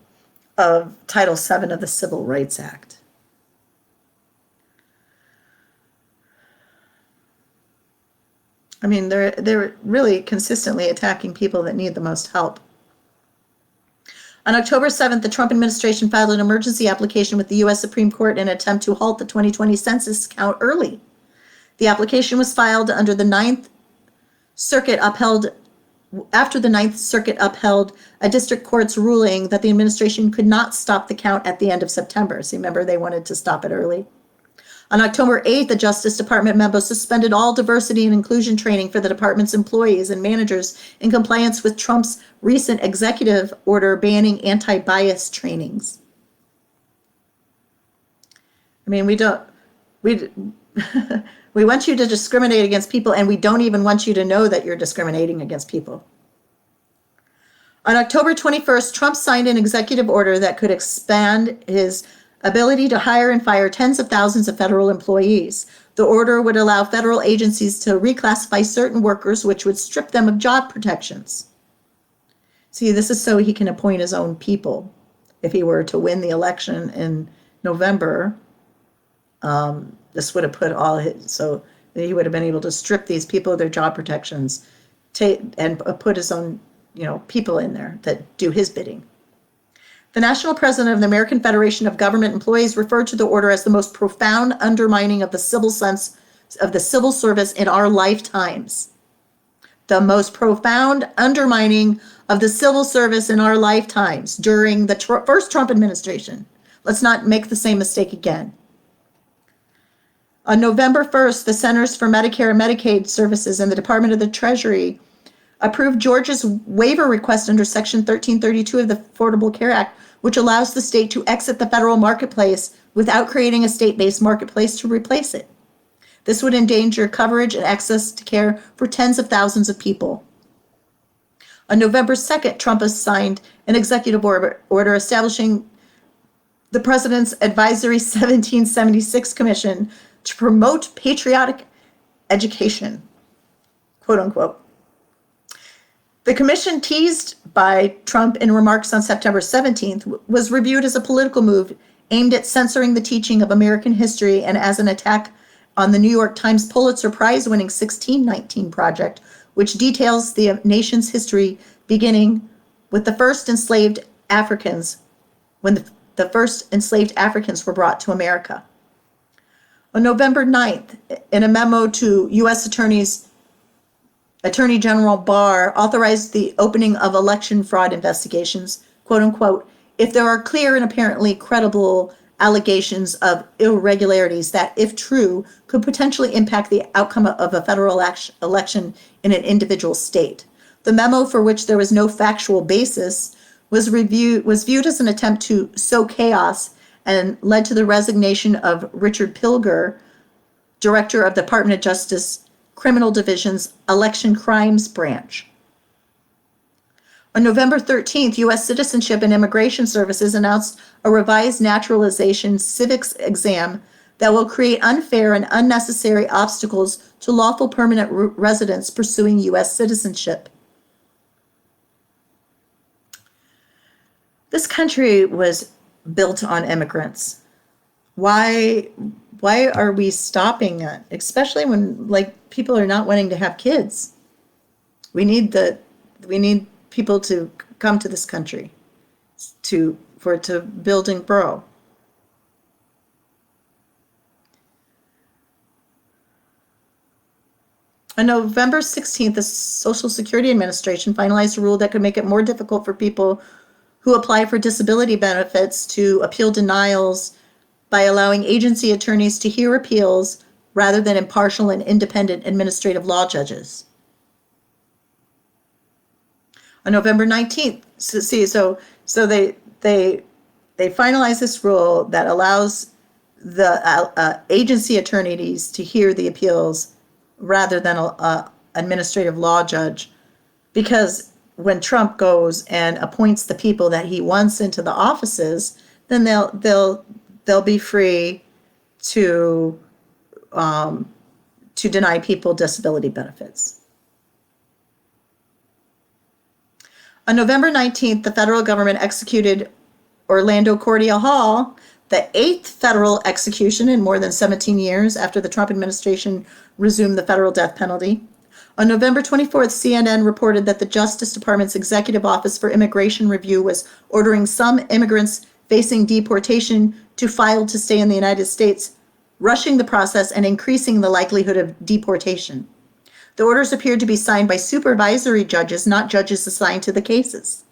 of Title VII of the Civil Rights Act. I mean, they're really consistently attacking people that need the most help. On October 7th, the Trump administration filed an emergency application with the U.S. Supreme Court in an attempt to halt the 2020 census count early. The application was filed under the Ninth Circuit after the Ninth Circuit upheld a district court's ruling that the administration could not stop the count at the end of September. So remember, they wanted to stop it early. On October 8th, the Justice Department memo suspended all diversity and inclusion training for the department's employees and managers in compliance with Trump's recent executive order banning anti-bias trainings. I mean, we want you to discriminate against people, and we don't even want you to know that you're discriminating against people. On October 21st, Trump signed an executive order that could expand his ability to hire and fire tens of thousands of federal employees. The order would allow federal agencies to reclassify certain workers, which would strip them of job protections. See, this is so he can appoint his own people. If he were to win the election in November, this would have put all his, so he would have been able to strip these people of their job protections, and put his own, people in there that do his bidding. The national president of the American Federation of Government Employees referred to the order as the most profound undermining of the civil sense of the civil service in our lifetimes. The most profound undermining of the civil service in our lifetimes during the first Trump administration. Let's not make the same mistake again. On November 1st, the Centers for Medicare and Medicaid Services and the Department of the Treasury approved Georgia's waiver request under Section 1332 of the Affordable Care Act, which allows the state to exit the federal marketplace without creating a state-based marketplace to replace it. This would endanger coverage and access to care for tens of thousands of people. On November 2nd, Trump has signed an executive order establishing the President's Advisory 1776 Commission to promote patriotic education, quote unquote. The commission, teased by Trump in remarks on September 17th, was reviewed as a political move aimed at censoring the teaching of American history and as an attack on the New York Times Pulitzer Prize-winning 1619 Project, which details the nation's history beginning with the first enslaved Africans, when the first enslaved Africans were brought to America. On November 9th, in a memo to U.S. Attorney General Barr authorized the opening of election fraud investigations, quote unquote, if there are clear and apparently credible allegations of irregularities that, if true, could potentially impact the outcome of a federal election in an individual state. The memo, for which there was no factual basis, was viewed as an attempt to sow chaos and led to the resignation of Richard Pilger, director of the Department of Justice Criminal Division's Election Crimes Branch. On November 13th, U.S. Citizenship and Immigration Services announced a revised naturalization civics exam that will create unfair and unnecessary obstacles to lawful permanent residents pursuing U.S. citizenship. This country was built on immigrants. Why are we stopping it? Especially when people are not wanting to have kids. We need people to come to this country for it to build and grow. On November 16th, the Social Security Administration finalized a rule that could make it more difficult for people who apply for disability benefits to appeal denials by allowing agency attorneys to hear appeals rather than impartial and independent administrative law judges. On November 19th, so they finalized this rule that allows the agency attorneys to hear the appeals rather than an administrative law judge, because when Trump goes and appoints the people that he wants into the offices, then they'll be free to deny people disability benefits. On November 19th, the federal government executed Orlando Cordia Hall, the 8th federal execution in more than 17 years after the Trump administration resumed the federal death penalty. On November 24th, CNN reported that the Justice Department's Executive Office for Immigration Review was ordering some immigrants facing deportation to file to stay in the United States, rushing the process and increasing the likelihood of deportation. The orders appeared to be signed by supervisory judges, not judges assigned to the cases.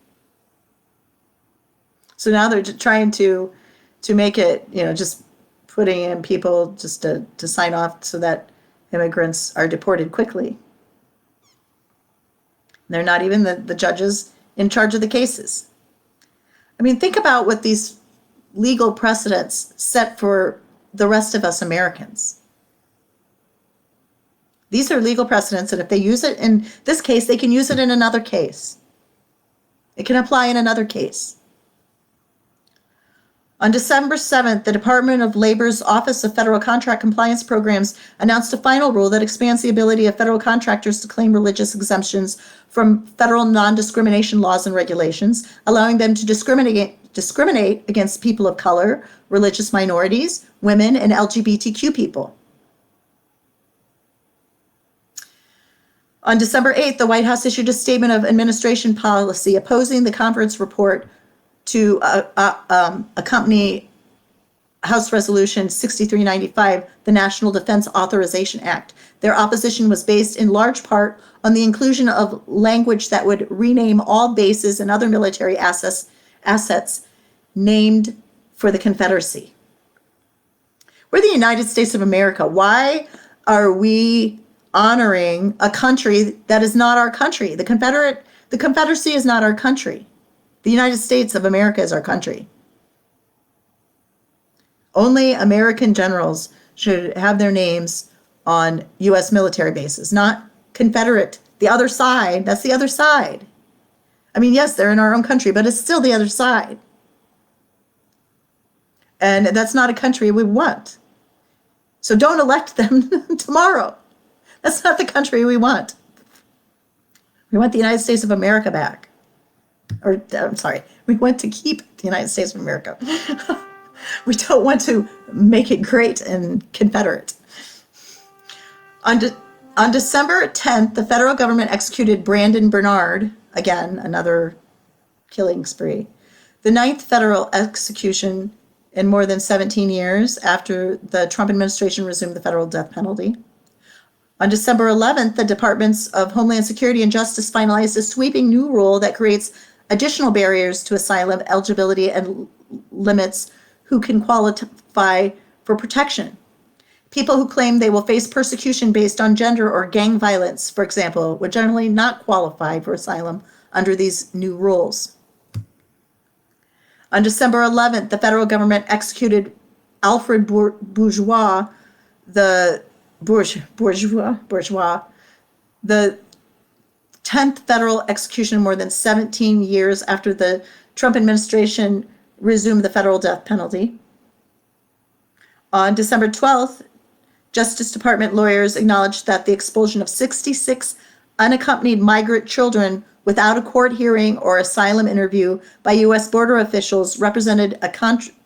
So now they're trying to make it, just putting in people just to sign off so that immigrants are deported quickly. They're not even the judges in charge of the cases. I mean, think about what these legal precedents set for the rest of us Americans. These are legal precedents, and if they use it in this case, they can use it in another case. It can apply in another case. On December 7th, the Department of Labor's Office of Federal Contract Compliance Programs announced a final rule that expands the ability of federal contractors to claim religious exemptions from federal non-discrimination laws and regulations, allowing them to discriminate against people of color, religious minorities, women, and LGBTQ people. On December 8th, the White House issued a statement of administration policy opposing the conference report to accompany House Resolution 6395, the National Defense Authorization Act. Their opposition was based in large part on the inclusion of language that would rename all bases and other military assets named for the Confederacy. We're the United States of America. Why are we honoring a country that is not our country? The Confederacy is not our country. The United States of America is our country. Only American generals should have their names on U.S. military bases, not Confederate. The other side, that's the other side. I mean, yes, they're in our own country, but it's still the other side. And that's not a country we want. So don't elect them tomorrow. That's not the country we want. We want the United States of America back. Or, I'm sorry, we want to keep the United States of America. We don't want to make it great and Confederate. On December 10th, the federal government executed Brandon Bernard, again, another killing spree, the 9th federal execution in more than 17 years after the Trump administration resumed the federal death penalty. On December 11th, the Departments of Homeland Security and Justice finalized a sweeping new rule that creates additional barriers to asylum eligibility and limits who can qualify for protection. People who claim they will face persecution based on gender or gang violence, for example, would generally not qualify for asylum under these new rules. On December 11th, the federal government executed Alfred Bourgeois, the 10th federal execution more than 17 years after the Trump administration resumed the federal death penalty. On December 12th, Justice Department lawyers acknowledged that the expulsion of 66 unaccompanied migrant children without a court hearing or asylum interview by U.S. border officials represented a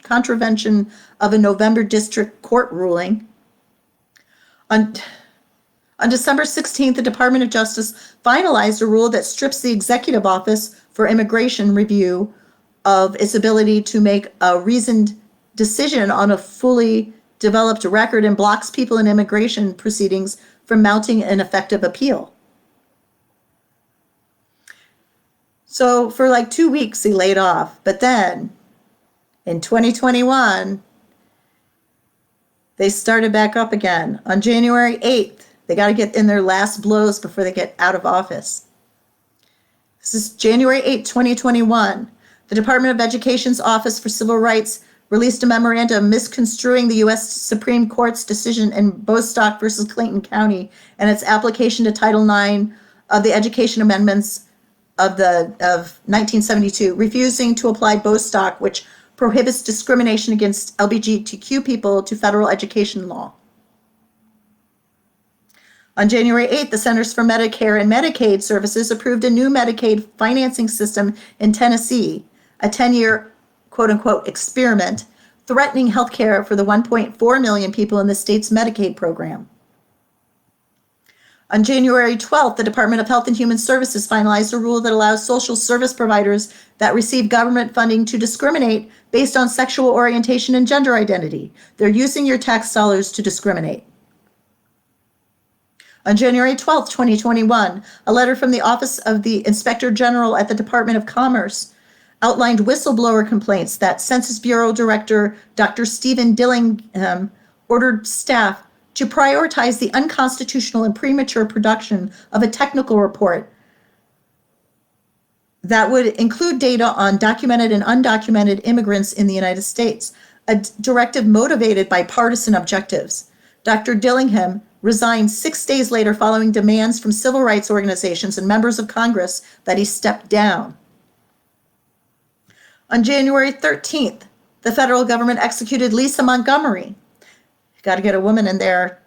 contravention of a November district court ruling. On December 16th, the Department of Justice finalized a rule that strips the Executive Office for Immigration Review of its ability to make a reasoned decision on a fully developed record and blocks people in immigration proceedings from mounting an effective appeal. So for like 2 weeks, he laid off. But then in 2021, they started back up again. On January 8th, they got to get in their last blows before they get out of office. This is January 8th, 2021. The Department of Education's Office for Civil Rights released a memorandum misconstruing the U.S. Supreme Court's decision in Bostock versus Clayton County and its application to Title IX of the Education Amendments of 1972, refusing to apply Bostock, which prohibits discrimination against LGBTQ people, to federal education law. On January 8th, the Centers for Medicare and Medicaid Services approved a new Medicaid financing system in Tennessee, a 10-year quote-unquote experiment threatening health care for the 1.4 million people in the state's Medicaid program. On January 12th, the Department of Health and Human Services finalized a rule that allows social service providers that receive government funding to discriminate based on sexual orientation and gender identity. They're using your tax dollars to discriminate. On January 12th, 2021, a letter from the Office of the Inspector General at the Department of Commerce outlined whistleblower complaints that Census Bureau Director Dr. Stephen Dillingham ordered staff to prioritize the unconstitutional and premature production of a technical report that would include data on documented and undocumented immigrants in the United States, a directive motivated by partisan objectives. Dr. Dillingham resigned 6 days later following demands from civil rights organizations and members of Congress that he step down. On January 13th, the federal government executed Lisa Montgomery. Got to get a woman in there,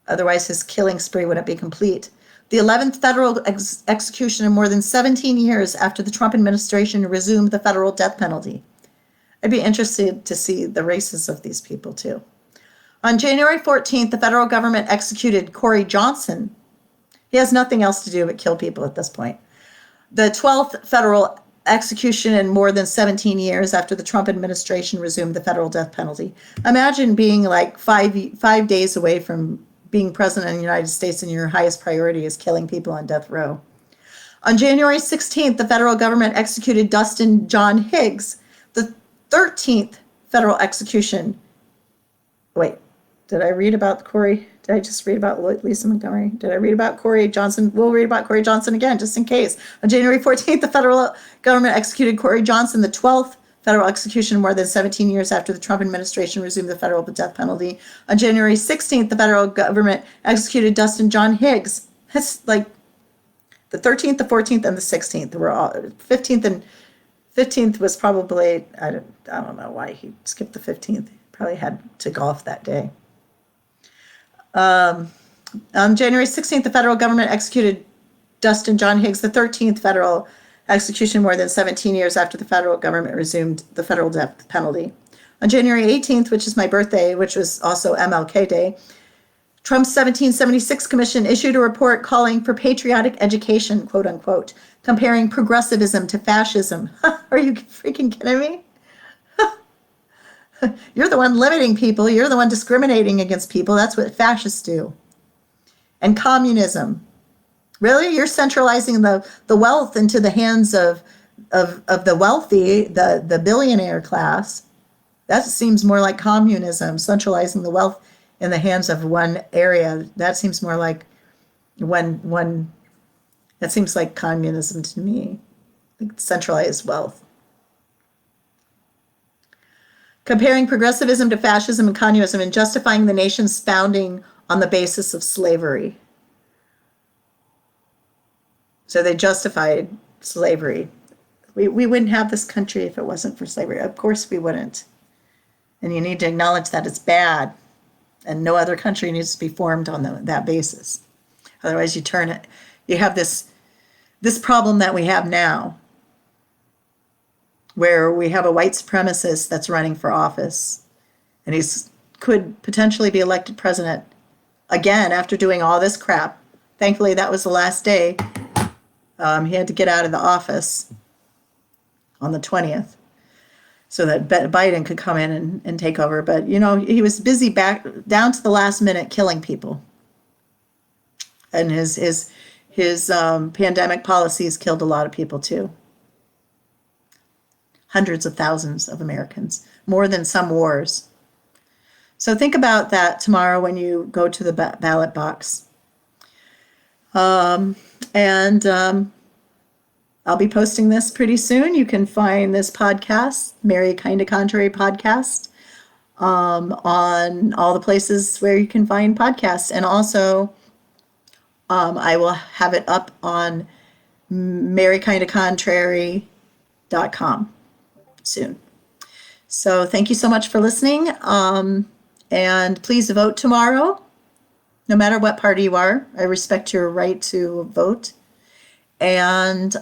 otherwise his killing spree wouldn't be complete. The 11th federal execution in more than 17 years after the Trump administration resumed the federal death penalty. I'd be interested to see the races of these people too. On January 14th, the federal government executed Corey Johnson. He has nothing else to do but kill people at this point. The 12th federal execution in more than 17 years after the Trump administration resumed the federal death penalty. Imagine being like five days away from being president of the United States and your highest priority is killing people on death row. On January 16th, the federal government executed Dustin John Higgs, the 13th federal execution. Did I read about Corey? Did I just read about Lisa Montgomery? Did I read about Corey Johnson? We'll read about Corey Johnson again, just in case. On January 14th, the federal government executed Corey Johnson, the 12th federal execution more than 17 years after the Trump administration resumed the federal death penalty. On January 16th, the federal government executed Dustin John Higgs. That's like the 13th, the 14th, and the 16th. Were all 15th was probably, I don't know why he skipped the 15th. He probably had to golf that day. On January 16th, the federal government executed Dustin John Higgs, the 13th federal execution more than 17 years after the federal government resumed the federal death penalty. On January 18th, which is my birthday, which was also MLK Day, Trump's 1776 commission issued a report calling for patriotic education, quote unquote, comparing progressivism to fascism. Are you freaking kidding me? You're the one limiting people. You're the one discriminating against people. That's what fascists do. And communism. Really? You're centralizing the wealth into the hands of the wealthy, the billionaire class. That seems more like communism, centralizing the wealth in the hands of one area. That seems more like that seems like communism to me, like centralized wealth. Comparing progressivism to fascism and communism and justifying the nation's founding on the basis of slavery. So they justified slavery. We wouldn't have this country if it wasn't for slavery. Of course we wouldn't. And you need to acknowledge that it's bad. And no other country needs to be formed on that basis. Otherwise you turn it. You have this problem that we have now, where we have a white supremacist that's running for office, and could potentially be elected president again after doing all this crap. Thankfully, that was the last day. He had to get out of the office on the 20th so that Biden could come in and take over. But, he was busy back down to the last minute killing people. And his pandemic policies killed a lot of people, too. Hundreds of thousands of Americans, more than some wars. So think about that tomorrow when you go to the ballot box. And I'll be posting this pretty soon. You can find this podcast, Mary Kinda Contrary Podcast, on all the places where you can find podcasts. And also, I will have it up on marykindacontrary.com soon. So thank you so much for listening. And please vote tomorrow, no matter what party you are. I respect your right to vote. And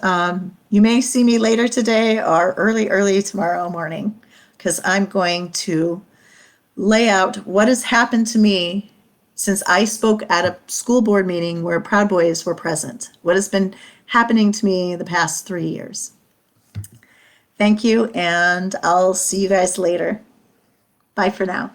you may see me later today or early tomorrow morning, because I'm going to lay out what has happened to me since I spoke at a school board meeting where Proud Boys were present. What has been happening to me the past 3 years. Thank you, and I'll see you guys later. Bye for now.